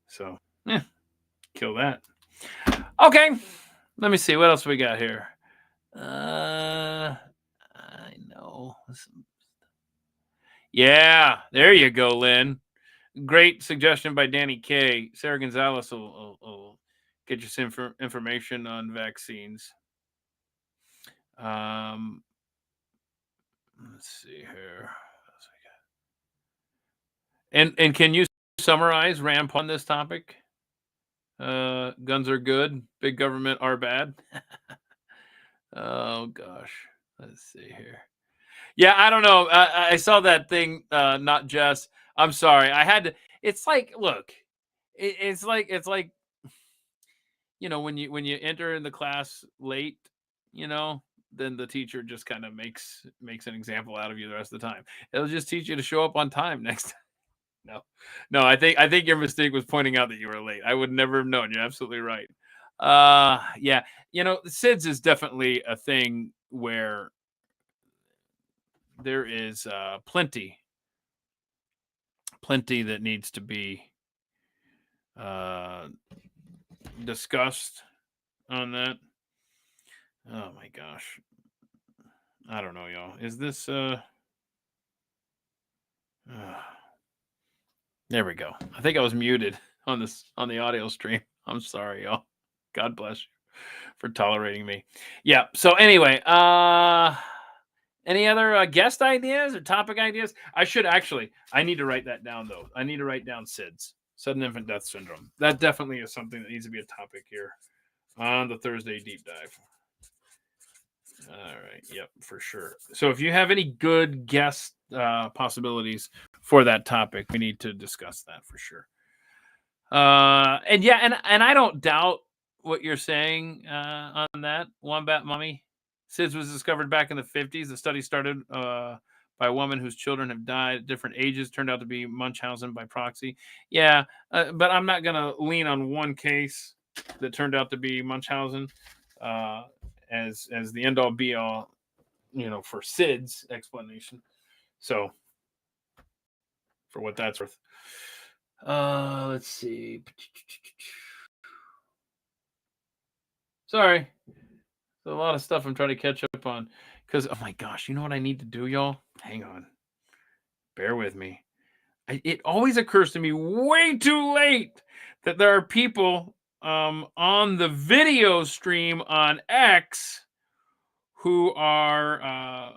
So, kill that. Okay. Let me see. What else we got here? I know. Yeah. There you go, Lynn. Great suggestion by Danny K. Sarah Gonzalez will get you some information on vaccines. Let's see here. And can you summarize Rand Paul on this topic? Guns are good. Big government are bad. Oh gosh. Let's see here. Yeah, I don't know. I saw that thing. Not Jess. I'm sorry. I had to. It's like, look. It's like when you enter in the class late, then the teacher just kind of makes an example out of you the rest of the time. It'll just teach you to show up on time next time. No. I think your mistake was pointing out that you were late. I would never have known. You're absolutely right. Yeah. SIDS is definitely a thing where there is plenty that needs to be discussed on that. Oh my gosh. I don't know, y'all. Is this there we go. I think I was muted on the audio stream. I'm sorry, y'all. God bless you for tolerating me. Yeah. So anyway, any other guest ideas or topic ideas? I need to write that down though. I need to write down SIDS, sudden infant death syndrome. That definitely is something that needs to be a topic here on the Thursday deep dive. All right. Yep, for sure. So if you have any good guest possibilities for that topic, we need to discuss that for sure. And I don't doubt what you're saying on that. Wombat Mommy. SIDS was discovered back in the 50s. The study started by a woman whose children have died at different ages. Turned out to be Munchausen by proxy. Yeah, but I'm not going to lean on one case that turned out to be Munchausen as the end all be all, for SIDS explanation. So, for what that's worth. Let's see. Sorry. There's a lot of stuff I'm trying to catch up on. Because, oh my gosh, you know what I need to do, y'all? Hang on. Bear with me. It always occurs to me way too late that there are people on the video stream on X who are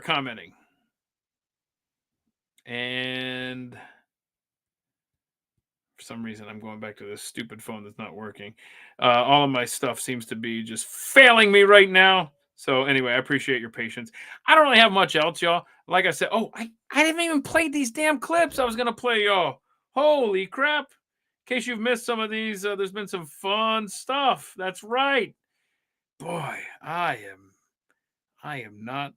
commenting. And for some reason, I'm going back to this stupid phone that's not working. All of my stuff seems to be just failing me right now. So anyway, I appreciate your patience. I don't really have much else, y'all. Like I said, I haven't even played these damn clips I was going to play, y'all. Holy crap. In case you've missed some of these, there's been some fun stuff. That's right. Boy, I am not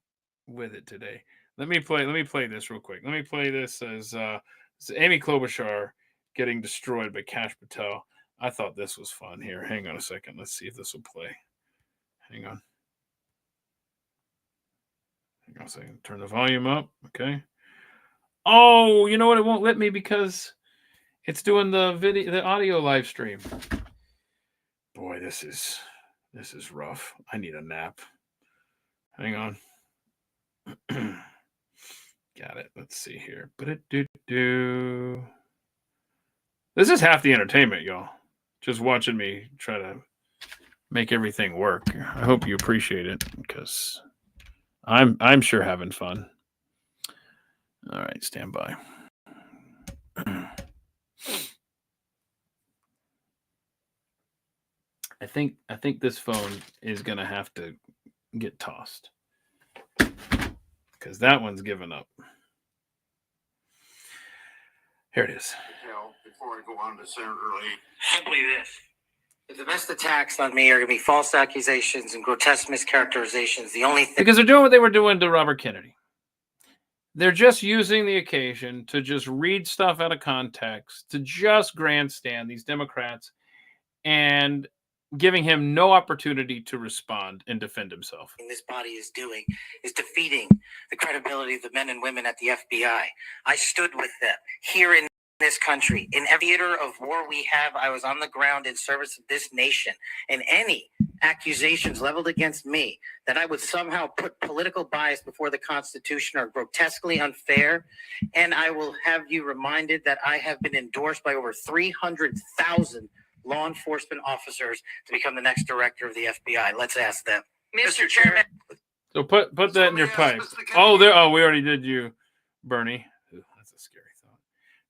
with it today. Let me play this real quick. Let me play this as Amy Klobuchar getting destroyed by Kash Patel. I thought this was fun. Here, hang on a second. Let's see if this will play. Hang on. Hang on a second. Turn the volume up. Okay. Oh, you know what? It won't let me because it's doing the audio live stream. Boy, this is rough. I need a nap. Hang on. Got it. Let's see here. This is half the entertainment, y'all. Just watching me try to make everything work. I hope you appreciate it because I'm sure having fun. All right, stand by. I think this phone is gonna have to get tossed because that one's given up. Here it is. Before I go on to Senator Lee, Simply this. The domestic attacks on me are going to be false accusations and grotesque mischaracterizations. The only thing. Because they're doing what they were doing to Robert Kennedy. They're just using the occasion to just read stuff out of context, to just grandstand these Democrats and giving him no opportunity to respond and defend himself. This body is doing is defeating the credibility of the men and women at the FBI. I stood with them here in this country. In every theater of war we have, I was on the ground in service of this nation. And any accusations leveled against me that I would somehow put political bias before the Constitution are grotesquely unfair. And I will have you reminded that I have been endorsed by over 300,000 law enforcement officers to become the next director of the FBI. Let's ask them. Mr. Chairman. So put that in your pipe. Oh, we already did you, Bernie. Ooh, that's a scary thought.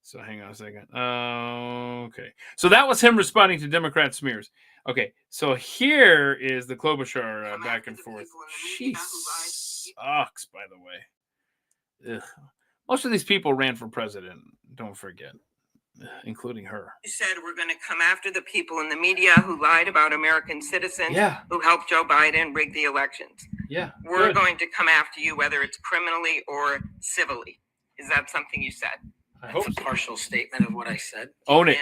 So hang on a second. Okay. So that was him responding to Democrat smears. Okay. So here is the Klobuchar back and forth. She sucks, by the way. Ugh. Most of these people ran for president. Don't forget. Including her. You said we're going to come after the people in the media who lied about American citizens, who helped Joe Biden rig the elections. Yeah. We're going to come after you, whether it's criminally or civilly. Is that something you said? I hope It's a partial statement of what I said. Own it.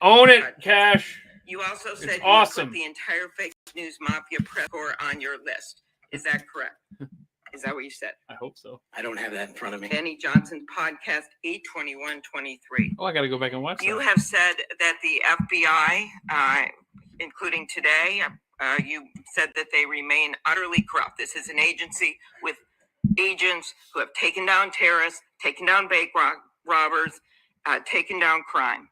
Own it, Cash. You also said you awesome. put the entire fake news mafia press corps on your list. Is that correct? Is that what you said? I hope so. I don't have that in front of me. Benny Johnson's podcast 82123. Oh, I got to go back and watch You that. have said that the FBI, including today, you said that they remain utterly corrupt. This is an agency with agents who have taken down terrorists, taken down bank robbers, taken down crime.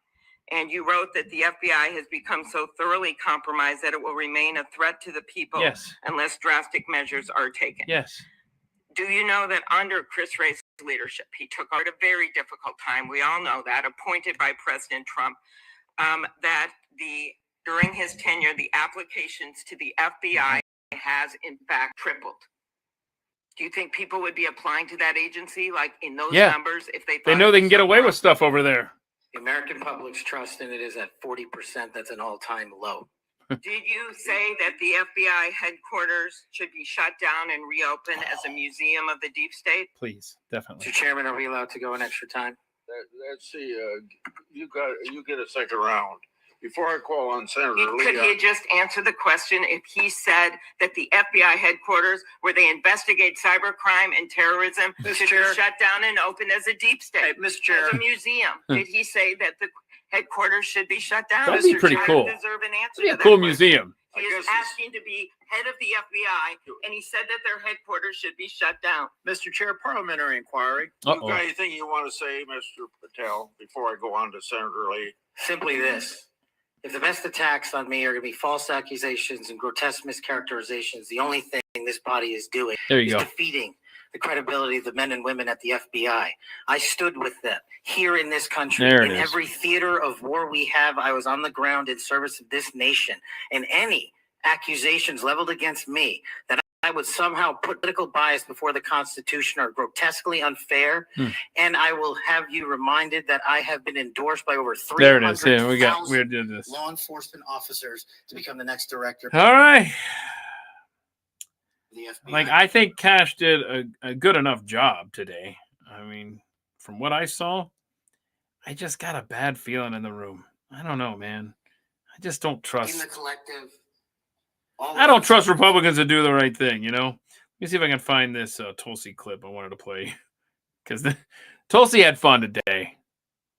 And you wrote that the FBI has become so thoroughly compromised that it will remain a threat to the people unless drastic measures are taken. Yes. Do you know that under Chris Wray's leadership, he took on a very difficult time, we all know that, appointed by President Trump, that during his tenure, the applications to the FBI has in fact tripled. Do you think people would be applying to that agency, like in those numbers, if they know they can get away with stuff over there? The American public's trust in it is at 40%. That's an all-time low. Did you say that the FBI headquarters should be shut down and reopened as a museum of the deep state? Please, definitely. Mr. Chairman, are we allowed to go an extra time? Let's see, you get a second round. Before I call on Senator Could Lee. he just answer the question if he said that the FBI headquarters, where they investigate cybercrime and terrorism, should be shut down and open as a deep state, Mr. Chair. as a museum? Did he say that the headquarters should be shut down? That'd be pretty cool. Deserve an answer. It'd be a to that cool question. museum. He is asking to be head of the FBI, and he said that their headquarters should be shut down. Mr. Chair, parliamentary inquiry. You got anything you want to say, Mr. Patel, before I go on to Senator Lee? Simply this. If the best attacks on me are going to be false accusations and grotesque mischaracterizations, the only thing this body is doing is defeating the credibility of the men and women at the FBI. I stood with them here in this country. In every theater of war we have, I was on the ground in service of this nation. And any accusations leveled against me that I would somehow put political bias before the Constitution are grotesquely unfair. And I will have you reminded that I have been endorsed by over 300,000 law enforcement officers to become the next director. All right. The FBI. Like, I think Cash did a good enough job today. I mean, from what I saw, I just got a bad feeling in the room. I don't know, man. I just don't trust. In the collective. I don't trust Republicans to do the right thing, you know? Let me see if I can find this Tulsi clip I wanted to play. Because Tulsi had fun today.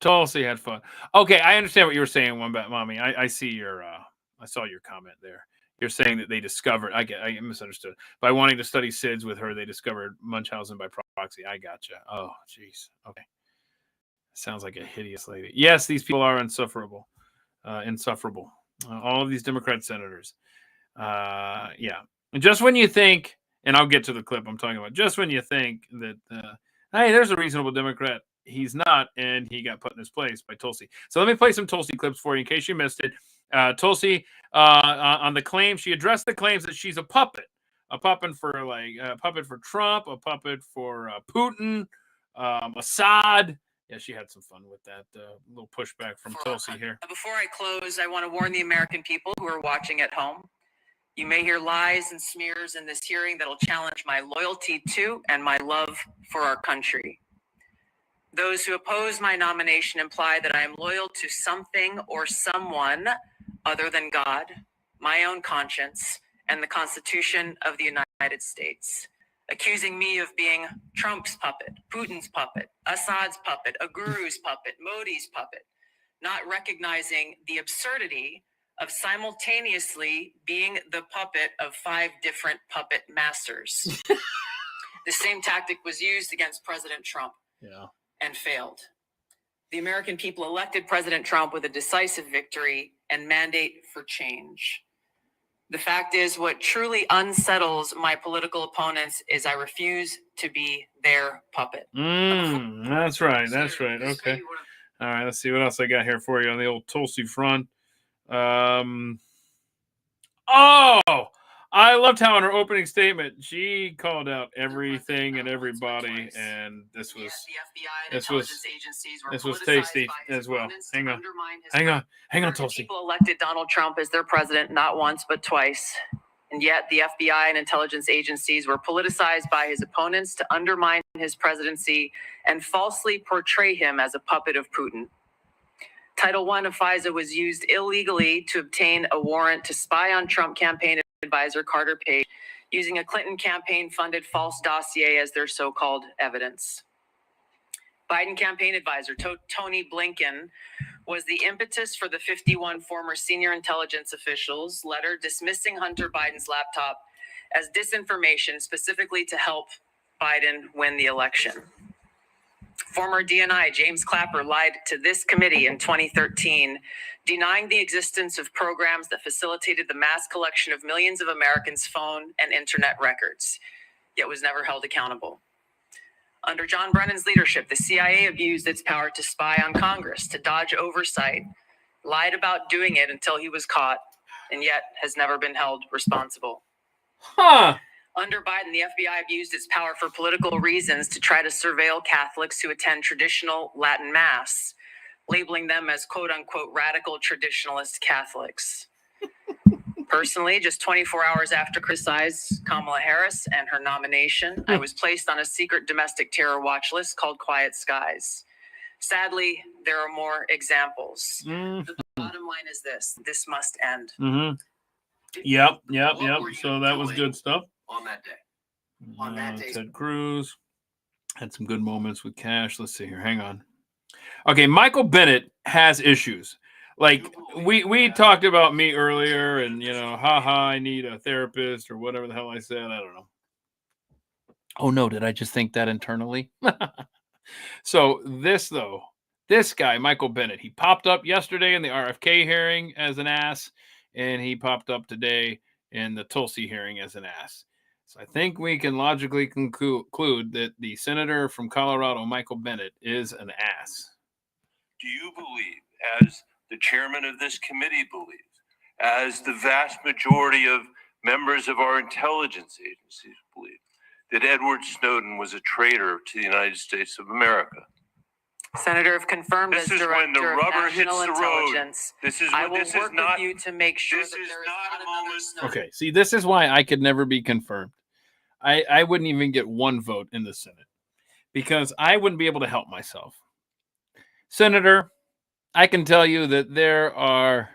Tulsi had fun. Okay, I understand what you were saying, Mommy. I see your, I saw your comment there. You're saying that they discovered, I misunderstood. By wanting to study SIDS with her, they discovered Munchausen by proxy. I gotcha. Oh, jeez. Okay. Sounds like a hideous lady. Yes, these people are insufferable. All of these Democrat senators. Yeah. Just when you think, and I'll get to the clip I'm talking about, just when you think that, hey, there's a reasonable Democrat, he's not, and he got put in his place by Tulsi. So let me play some Tulsi clips for you in case you missed it. Tulsi, on the claim, she addressed the claims that she's a puppet for a puppet for Trump, a puppet for Putin, Assad. Yeah, she had some fun with that little pushback from Tulsi here. Before I close, I want to warn the American people who are watching at home. You may hear lies and smears in this hearing that'll challenge my loyalty to and my love for our country. Those who oppose my nomination imply that I am loyal to something or someone other than God, my own conscience, and the Constitution of the United States, accusing me of being Trump's puppet, Putin's puppet, Assad's puppet, a guru's puppet, Modi's puppet, not recognizing the absurdity of simultaneously being the puppet of 5 different puppet masters. The same tactic was used against President Trump and failed. The American people elected President Trump with a decisive victory and mandate for change. The fact is, what truly unsettles my political opponents is I refuse to be their puppet. That's right. That's right. Okay. All right. Let's see what else I got here for you on the old Tulsi front. I loved how in her opening statement she called out everything and everybody, and this was tasty as well. Hang on, Tulsi. People elected Donald Trump as their president not once but twice, and yet the FBI and intelligence agencies were politicized by his opponents to undermine his presidency and falsely portray him as a puppet of Putin. Title I of FISA was used illegally to obtain a warrant to spy on Trump campaign advisor Carter Page, using a Clinton campaign-funded false dossier as their so-called evidence. Biden campaign advisor Tony Blinken was the impetus for the 51 former senior intelligence officials' letter dismissing Hunter Biden's laptop as disinformation, specifically to help Biden win the election. Former DNI James Clapper lied to this committee in 2013, denying the existence of programs that facilitated the mass collection of millions of Americans' phone and internet records, yet was never held accountable. Under John Brennan's leadership, the CIA abused its power to spy on Congress, to dodge oversight, lied about doing it until he was caught, and yet has never been held responsible. Under Biden, the FBI abused its power for political reasons to try to surveil Catholics who attend traditional Latin Mass, labeling them as quote-unquote radical traditionalist Catholics. Personally, just 24 hours after criticized Kamala Harris and her nomination, I was placed on a secret domestic terror watch list called Quiet Skies. Sadly, there are more examples. The bottom line is this must end. Yep. So that was good stuff. On that day. On that day. Ted Cruz had some good moments with Kash. Let's see here. Hang on. Okay, Michael Bennett has issues. Like we talked about me earlier, and I need a therapist or whatever the hell I said. I don't know. Oh no, did I just think that internally? So this guy, Michael Bennett, he popped up yesterday in the RFK hearing as an ass, and he popped up today in the Tulsi hearing as an ass. So I think we can logically conclude that the senator from Colorado, Michael Bennett, is an ass. Do you believe, as the chairman of this committee believes, as the vast majority of members of our intelligence agencies believe, that Edward Snowden was a traitor to the United States of America? Senator, if confirmed as This is when the Director of rubber hits National the road. Intelligence, I will work with you to make sure that there is not another Snowden. Okay, see, this is why I could never be confirmed. I wouldn't even get one vote in the Senate because I wouldn't be able to help myself. Senator, I can tell you that there are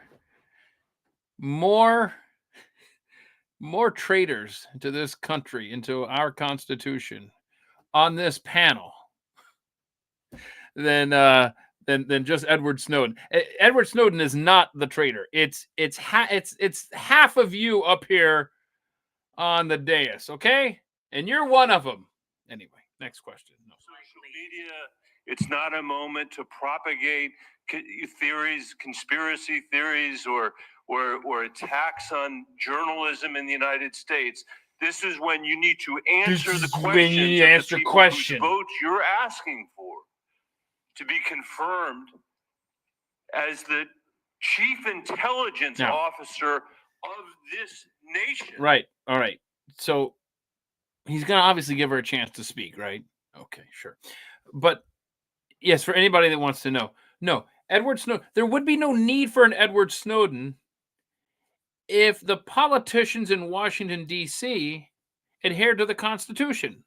more traitors to this country, into our Constitution, on this panel than just Edward Snowden. Edward Snowden is not the traitor. It's half of you up here on the dais, okay? And you're one of them. Anyway, next question. No. Social media, it's not a moment to propagate theories, conspiracy theories, or attacks on journalism in the United States. This is when you need to answer the questions votes you're asking for to be confirmed as the chief intelligence officer of this nation. Right. All right. So he's going to obviously give her a chance to speak, right? Okay, sure. But yes, for anybody that wants to know, no, Edward Snowden, there would be no need for an Edward Snowden if the politicians in Washington, D.C. adhered to the Constitution.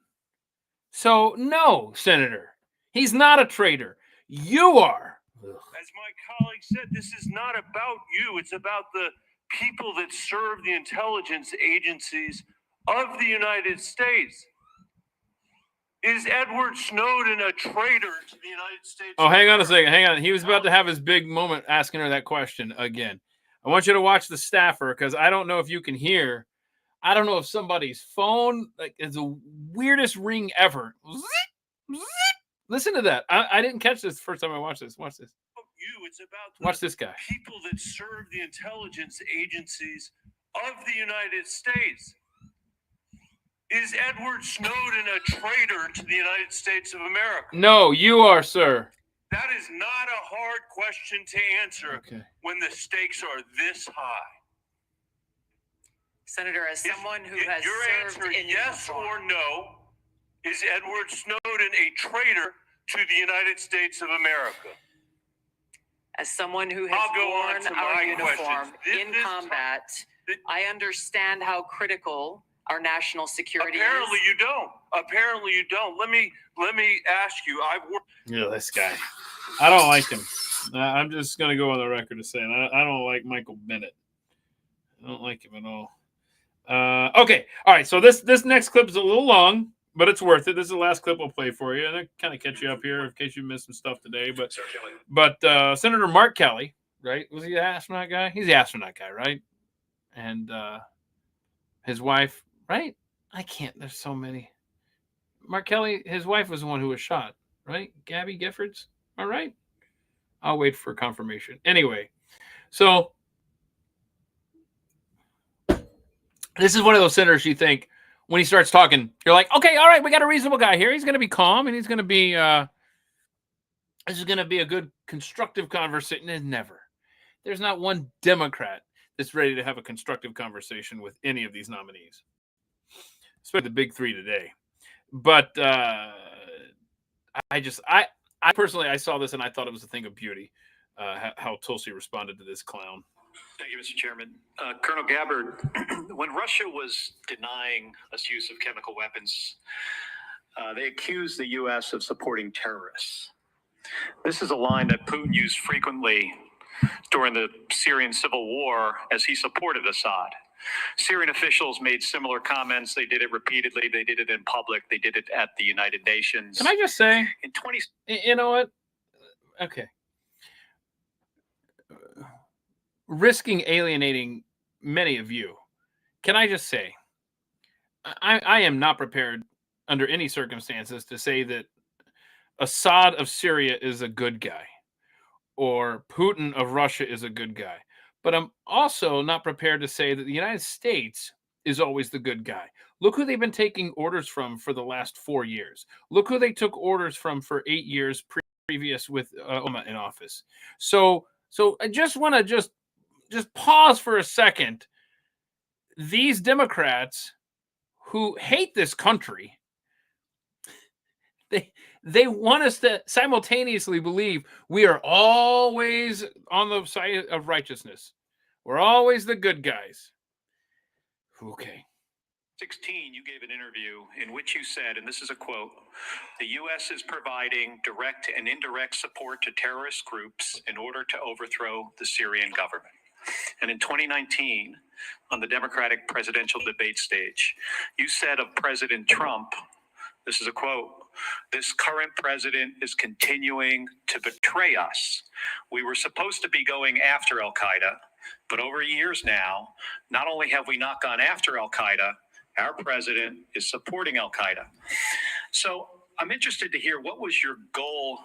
So, no, Senator, he's not a traitor. You are. As my colleague said, this is not about you. It's about the people that serve the intelligence agencies of the United States. Is Edward Snowden a traitor to the United States? Oh, hang on a second. Hang on. He was about to have his big moment asking her that question again. I want you to watch the staffer because I don't know if you can hear. I don't know if somebody's phone is the weirdest ring ever. Listen to that. I didn't catch this the first time I watched this. Watch this. It's about watch this guy. People that serve the intelligence agencies of the United States. Is Edward Snowden a traitor to the United States of America? No, you are, sir. That is not a hard question to answer when the stakes are this high. Senator, as someone who has your served answer in yes uniform, or no, is Edward Snowden a traitor to the United States of America? as someone who has worn our uniform in combat, I understand how critical our national security Apparently is. you don't. Apparently you don't. Let me ask you. Yeah, this guy. I don't like him. I'm just going to go on the record as saying I don't like Michael Bennett. I don't like him at all. Okay. All right. So this next clip is a little long, but it's worth it. This is the last clip we'll play for you, and I kind of catch you up here in case you missed some stuff today. But Senator Mark Kelly, right? Was he the astronaut guy? He's the astronaut guy, right? And his wife, right? I can't. There's so many. Mark Kelly, his wife was the one who was shot, right? Gabby Giffords. All right. I'll wait for confirmation. Anyway, so this is one of those senators you think when he starts talking, you're like, okay, all right, we got a reasonable guy here. He's going to be calm and he's going to be, this is going to be a good constructive conversation. And never. There's not one Democrat that's ready to have a constructive conversation with any of these nominees, especially the big three today. But I personally, I saw this and I thought it was a thing of beauty, how Tulsi responded to this clown. Thank you, Mr. Chairman. Colonel Gabbard, when Russia was denying us use of chemical weapons, they accused the U.S. of supporting terrorists. This is a line that Putin used frequently during the Syrian civil war as he supported Assad. Syrian officials made similar comments. They did it repeatedly. They did it in public. They did it at the United Nations. Can I just say, in 20? You know what? Okay. Risking alienating many of you. Can I just say, I am not prepared under any circumstances to say that Assad of Syria is a good guy or Putin of Russia is a good guy. But I'm also not prepared to say that the United States is always the good guy. Look who they've been taking orders from for the last 4 years. Look who they took orders from for 8 years previous with Obama in office. So I just want to just pause for a second. These Democrats who hate this country, they want us to simultaneously believe we are always on the side of righteousness. We're always the good guys. Okay. 2016, you gave an interview in which you said, and this is a quote, "The U.S. is providing direct and indirect support to terrorist groups in order to overthrow the Syrian government." And in 2019, on the Democratic presidential debate stage, you said of President Trump, this is a quote, "This current president is continuing to betray us. We were supposed to be going after al-Qaeda, but over years now, not only have we not gone after al-Qaeda, our president is supporting al-Qaeda." So I'm interested to hear, what was your goal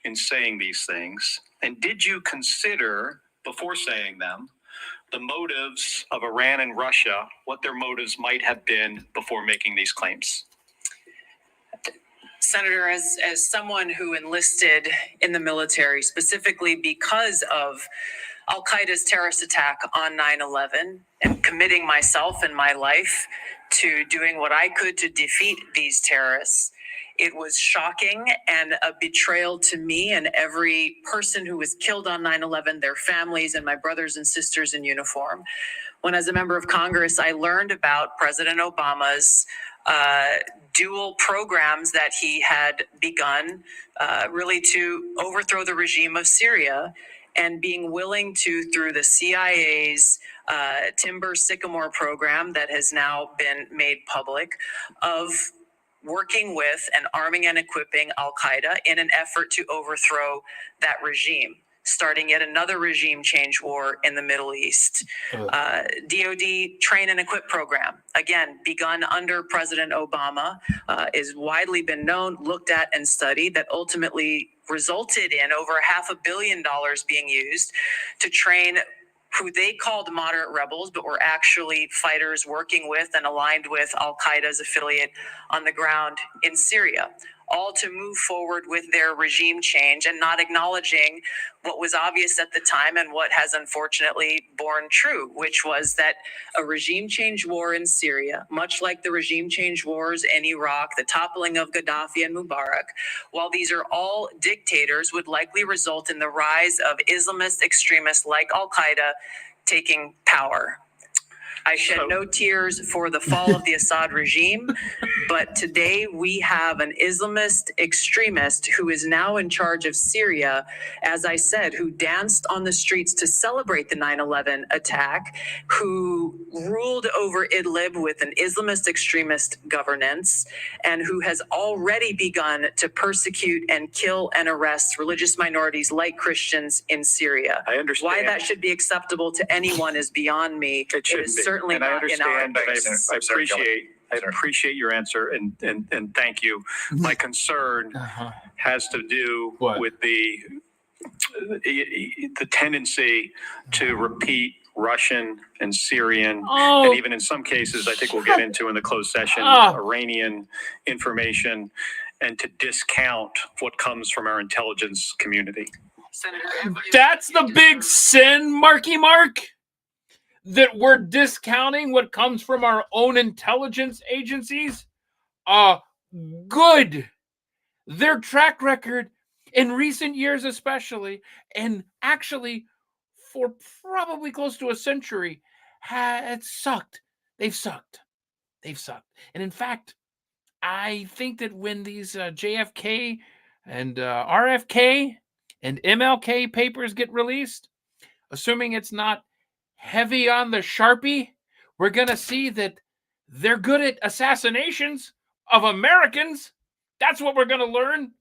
in saying these things? And did you consider, before saying them, the motives of Iran and Russia, what their motives might have been before making these claims? Senator, as someone who enlisted in the military specifically because of Al-Qaeda's terrorist attack on 9/11 and committing myself and my life to doing what I could to defeat these terrorists, it was shocking and a betrayal to me and every person who was killed on 9/11, their families and my brothers and sisters in uniform. When, as a member of Congress, I learned about President Obama's dual programs that he had begun really to overthrow the regime of Syria, and being willing to, through the CIA's Timber Sycamore program that has now been made public, of working with and arming and equipping al-Qaeda in an effort to overthrow that regime, starting yet another regime change war in the Middle East. DoD train and equip program, again, begun under President Obama, is widely been known, looked at, and studied, that ultimately resulted in over $500 million being used to train who they called moderate rebels, but were actually fighters working with and aligned with al-Qaeda's affiliate on the ground in Syria, all to move forward with their regime change and not acknowledging what was obvious at the time and what has unfortunately borne true, which was that a regime change war in Syria, much like the regime change wars in Iraq, the toppling of Gaddafi and Mubarak, while these are all dictators, would likely result in the rise of Islamist extremists like al-Qaeda taking power. I shed no tears for the fall of the Assad regime, but today we have an Islamist extremist who is now in charge of Syria, as I said, who danced on the streets to celebrate the 9/11 attack, who ruled over Idlib with an Islamist extremist governance, and who has already begun to persecute and kill and arrest religious minorities like Christians in Syria. I understand. Why that should be acceptable to anyone is beyond me. It should is be. certainly And I not in our understand, but interests. I appreciate your answer and thank you. My concern has to do with the tendency to repeat Russian and Syrian, and even in some cases, I think we'll get into in the closed session, Iranian information, and to discount what comes from our intelligence community. Senator, That's the big sin, Marky Mark, that we're discounting what comes from our own intelligence agencies. Good. Their track record in recent years especially, and actually for probably close to a century, had sucked. They've sucked. And in fact, I think that when these JFK and RFK and MLK papers get released, assuming it's not heavy on the Sharpie, we're going to see that they're good at assassinations of Americans. That's what we're going to learn.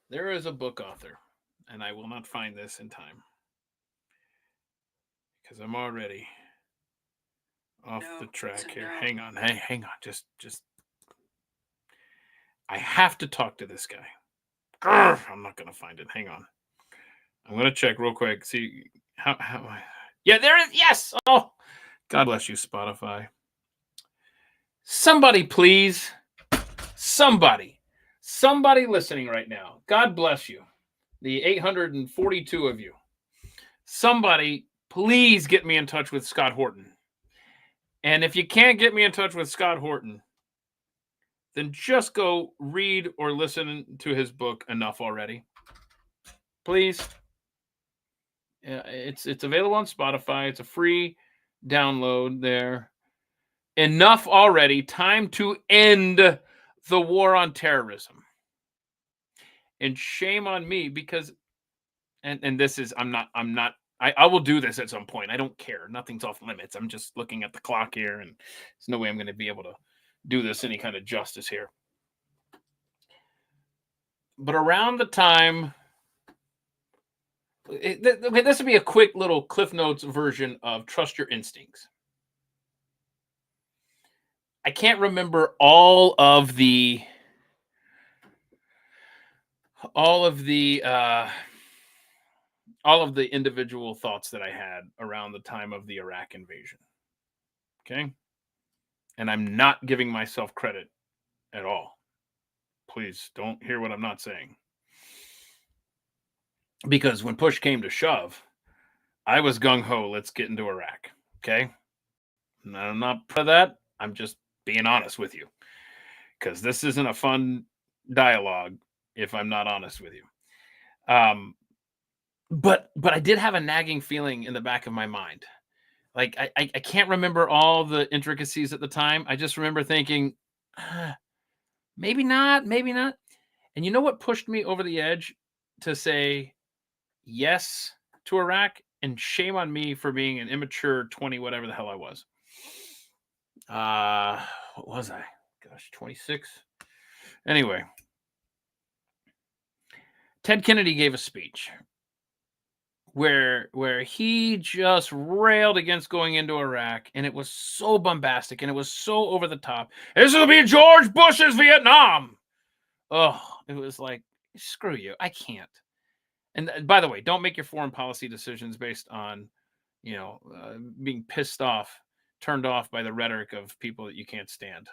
There is a book author, and I will not find this in time because I'm already off the track here. No. Hang on. Hang on. Just I have to talk to this guy. Grr, I'm not going to find it. Hang on. I'm going to check real quick. See how yeah, there is. Yes. Oh, God bless you, Spotify. Somebody, please. Somebody listening right now. God bless you. The 842 of you. Somebody, please get me in touch with Scott Horton. And if you can't get me in touch with Scott Horton, then just go read or listen to his book, Enough Already. Please. It's available on Spotify. It's a free download there. Enough Already. Time to end the war on terrorism. And shame on me because, and this is, I will do this at some point. I don't care. Nothing's off limits. I'm just looking at the clock here, and there's no way I'm going to be able to do this any kind of justice here. But around the time, this would be a quick little Cliff Notes version of Trust Your Instincts. I can't remember all of the individual thoughts that I had around the time of the Iraq invasion. Okay? And I'm not giving myself credit at all. Please don't hear what I'm not saying. Because when push came to shove, I was gung-ho, let's get into Iraq. Okay? And I'm not proud of that. I'm just being honest with you. Because this isn't a fun dialogue if I'm not honest with you. But I did have a nagging feeling in the back of my mind. Like, I can't remember all the intricacies at the time. I just remember thinking, maybe not. And you know what pushed me over the edge to say yes to Iraq? And shame on me for being an immature 20, whatever the hell I was. What was I? Gosh, 26. Anyway. Ted Kennedy gave a speech where he just railed against going into Iraq, and it was so bombastic and it was so over the top. This will be George Bush's Vietnam. Oh, it was like, screw you. I can't. And by the way, don't make your foreign policy decisions based on, being pissed off, turned off by the rhetoric of people that you can't stand.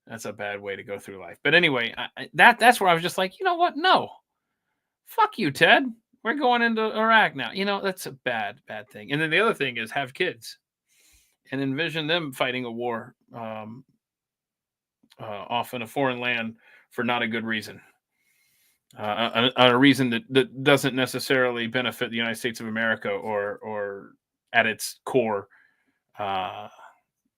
That's a bad way to go through life. But anyway, that's where I was just like, you know what? No. Fuck you, Ted. We're going into Iraq now. That's a bad thing. And then the other thing is have kids and envision them fighting a war off in a foreign land for not a good reason. on a reason that doesn't necessarily benefit the United States of America or at its core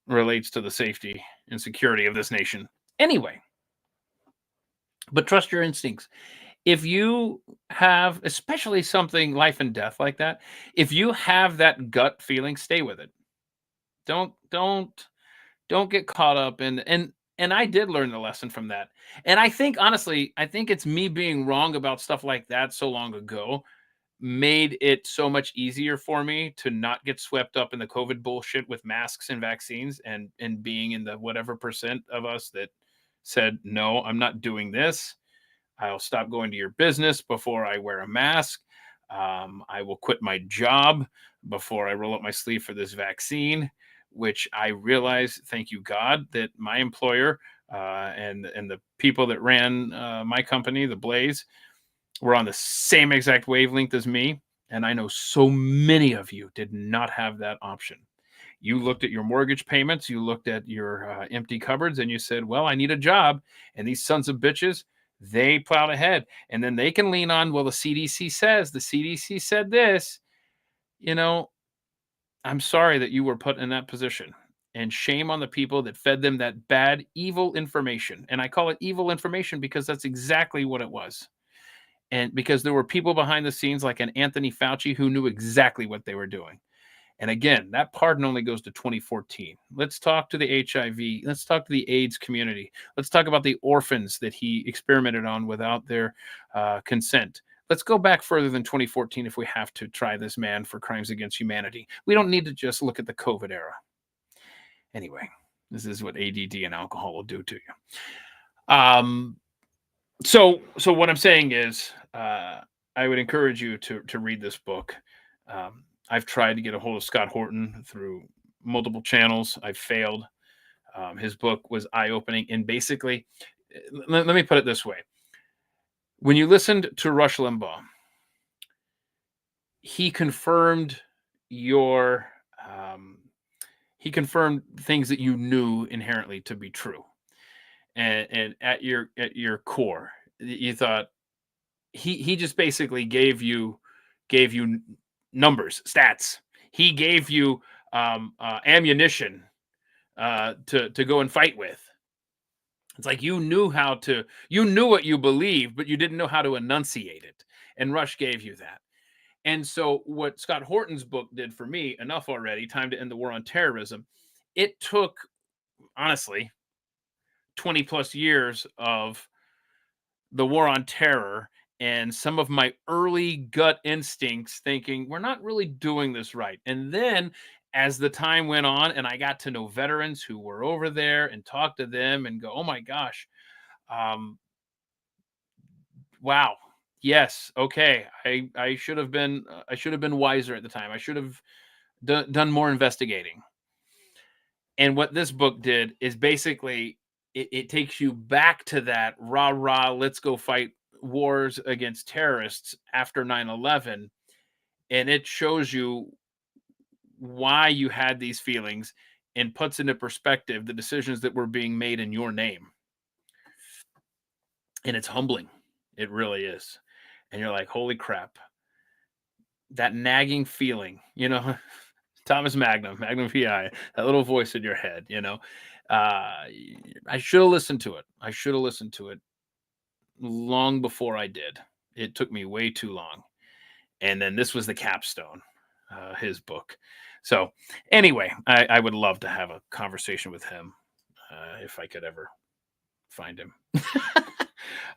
relates to the safety and security of this nation. Anyway, but trust your instincts. If you have, especially something life and death like that, if you have that gut feeling, stay with it. Don't get caught up in and I did learn the lesson from that. And I think honestly, I think it's me being wrong about stuff like that so long ago made it so much easier for me to not get swept up in the COVID bullshit with masks and vaccines and being in the whatever percent of us that said, no, I'm not doing this. I'll stop going to your business before I wear a mask. I will quit my job before I roll up my sleeve for this vaccine, which I realize, thank you God, that my employer and the people that ran my company, the Blaze, were on the same exact wavelength as me. And I know so many of you did not have that option. You looked at your mortgage payments, you looked at your empty cupboards, and you said, well, I need a job. And these sons of bitches, they plowed ahead. And then they can lean on, well, the CDC said this. You know, I'm sorry that you were put in that position. And shame on the people that fed them that bad, evil information. And I call it evil information because that's exactly what it was. And because there were people behind the scenes like an Anthony Fauci who knew exactly what they were doing. And again, that pardon only goes to 2014. Let's talk to the HIV. Let's talk to the AIDS community. Let's talk about the orphans that he experimented on without their consent. Let's go back further than 2014 if we have to try this man for crimes against humanity. We don't need to just look at the COVID era. Anyway, this is what ADD and alcohol will do to you. So what I'm saying is, I would encourage you to read this book. I've tried to get a hold of Scott Horton through multiple channels. I've failed. His book was eye-opening. And basically, let me put it this way. When you listened to Rush Limbaugh, he confirmed things that you knew inherently to be true. And at your core, you thought he just basically gave you numbers, stats. He gave you ammunition to go and fight with. It's like you knew what you believed, but you didn't know how to enunciate it. And Rush gave you that. And so what Scott Horton's book did for me, Enough Already, Time to End the War on Terrorism, it took, honestly, 20 plus years of the war on terror and some of my early gut instincts thinking we're not really doing this right. And then as the time went on and I got to know veterans who were over there and talk to them and go, oh my gosh, wow, yes, okay, I should have been wiser at the time. I should have done more investigating. And what this book did is basically it takes you back to that rah, let's go fight wars against terrorists after 9/11. And it shows you why you had these feelings and puts into perspective the decisions that were being made in your name. And it's humbling. It really is. And you're like, holy crap. That nagging feeling, Thomas Magnum PI, that little voice in your head, I should have listened to it. I should have listened to it long before I did. It took me way too long. And then this was the capstone, his book. So anyway, I would love to have a conversation with him if I could ever find him.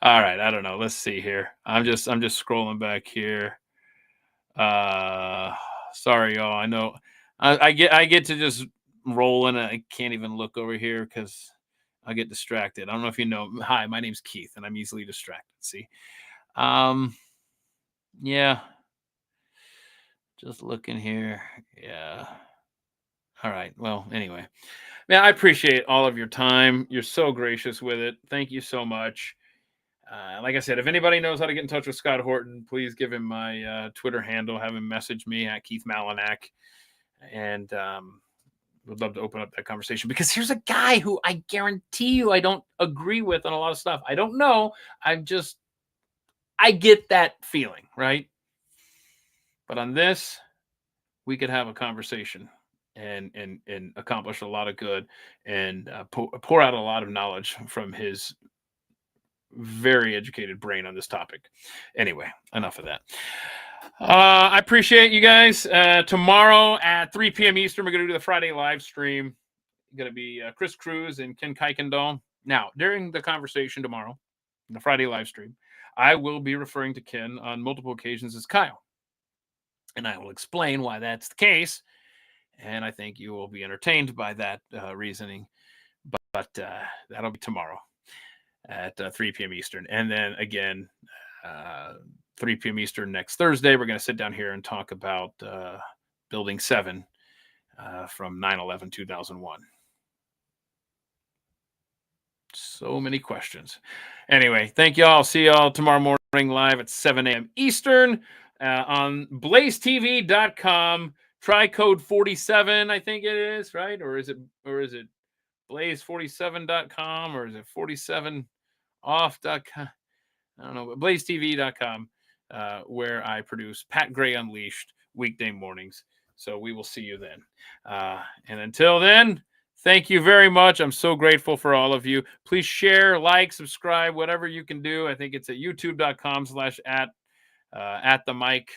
All right. I don't know. Let's see here. I'm just scrolling back here. Sorry, y'all. I know I get to just roll and I can't even look over here because I get distracted. I don't know if you know. Hi, my name's Keith and I'm easily distracted. See? Yeah. Just looking here. Yeah. All right. Well, anyway. Man, I appreciate all of your time. You're so gracious with it. Thank you so much. Like I said, if anybody knows how to get in touch with Scott Horton, please give him my Twitter handle. Have him message me at Keith Malinak. And would love to open up that conversation because here's a guy who I guarantee you I don't agree with on a lot of stuff. I don't know. I'm just I get that feeling, right? But on this, we could have a conversation and accomplish a lot of good and pour out a lot of knowledge from his very educated brain on this topic. Anyway, enough of that. I appreciate you guys. Tomorrow at 3 p.m. Eastern, we're going to do the Friday live stream. Going to be Chris Cruz and Ken Kuykendall. Now, during the conversation tomorrow, the Friday live stream, I will be referring to Ken on multiple occasions as Kyle. And I will explain why that's the case. And I think you will be entertained by that reasoning. But that'll be tomorrow at 3 p.m. Eastern. And then again, 3 p.m. Eastern next Thursday, we're going to sit down here and talk about Building 7 from 9/11/2001. So many questions. Anyway, thank y'all. See y'all tomorrow morning live at 7 a.m. Eastern on blazetv.com. Try code 47, I think it is, right? Or is it blaze47.com or is it 47off.com? I don't know, but blazetv.com, where I produce Pat Gray Unleashed weekday mornings. So we will see you then. And until then, thank you very much. I'm so grateful for all of you. Please share, like, subscribe, whatever you can do. I think it's at youtube.com/at the mic.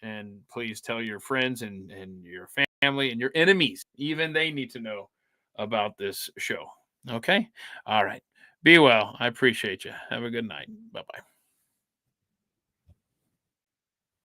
And please tell your friends and your family and your enemies. Even they need to know about this show. Okay? All right. Be well. I appreciate you. Have a good night. Bye-bye.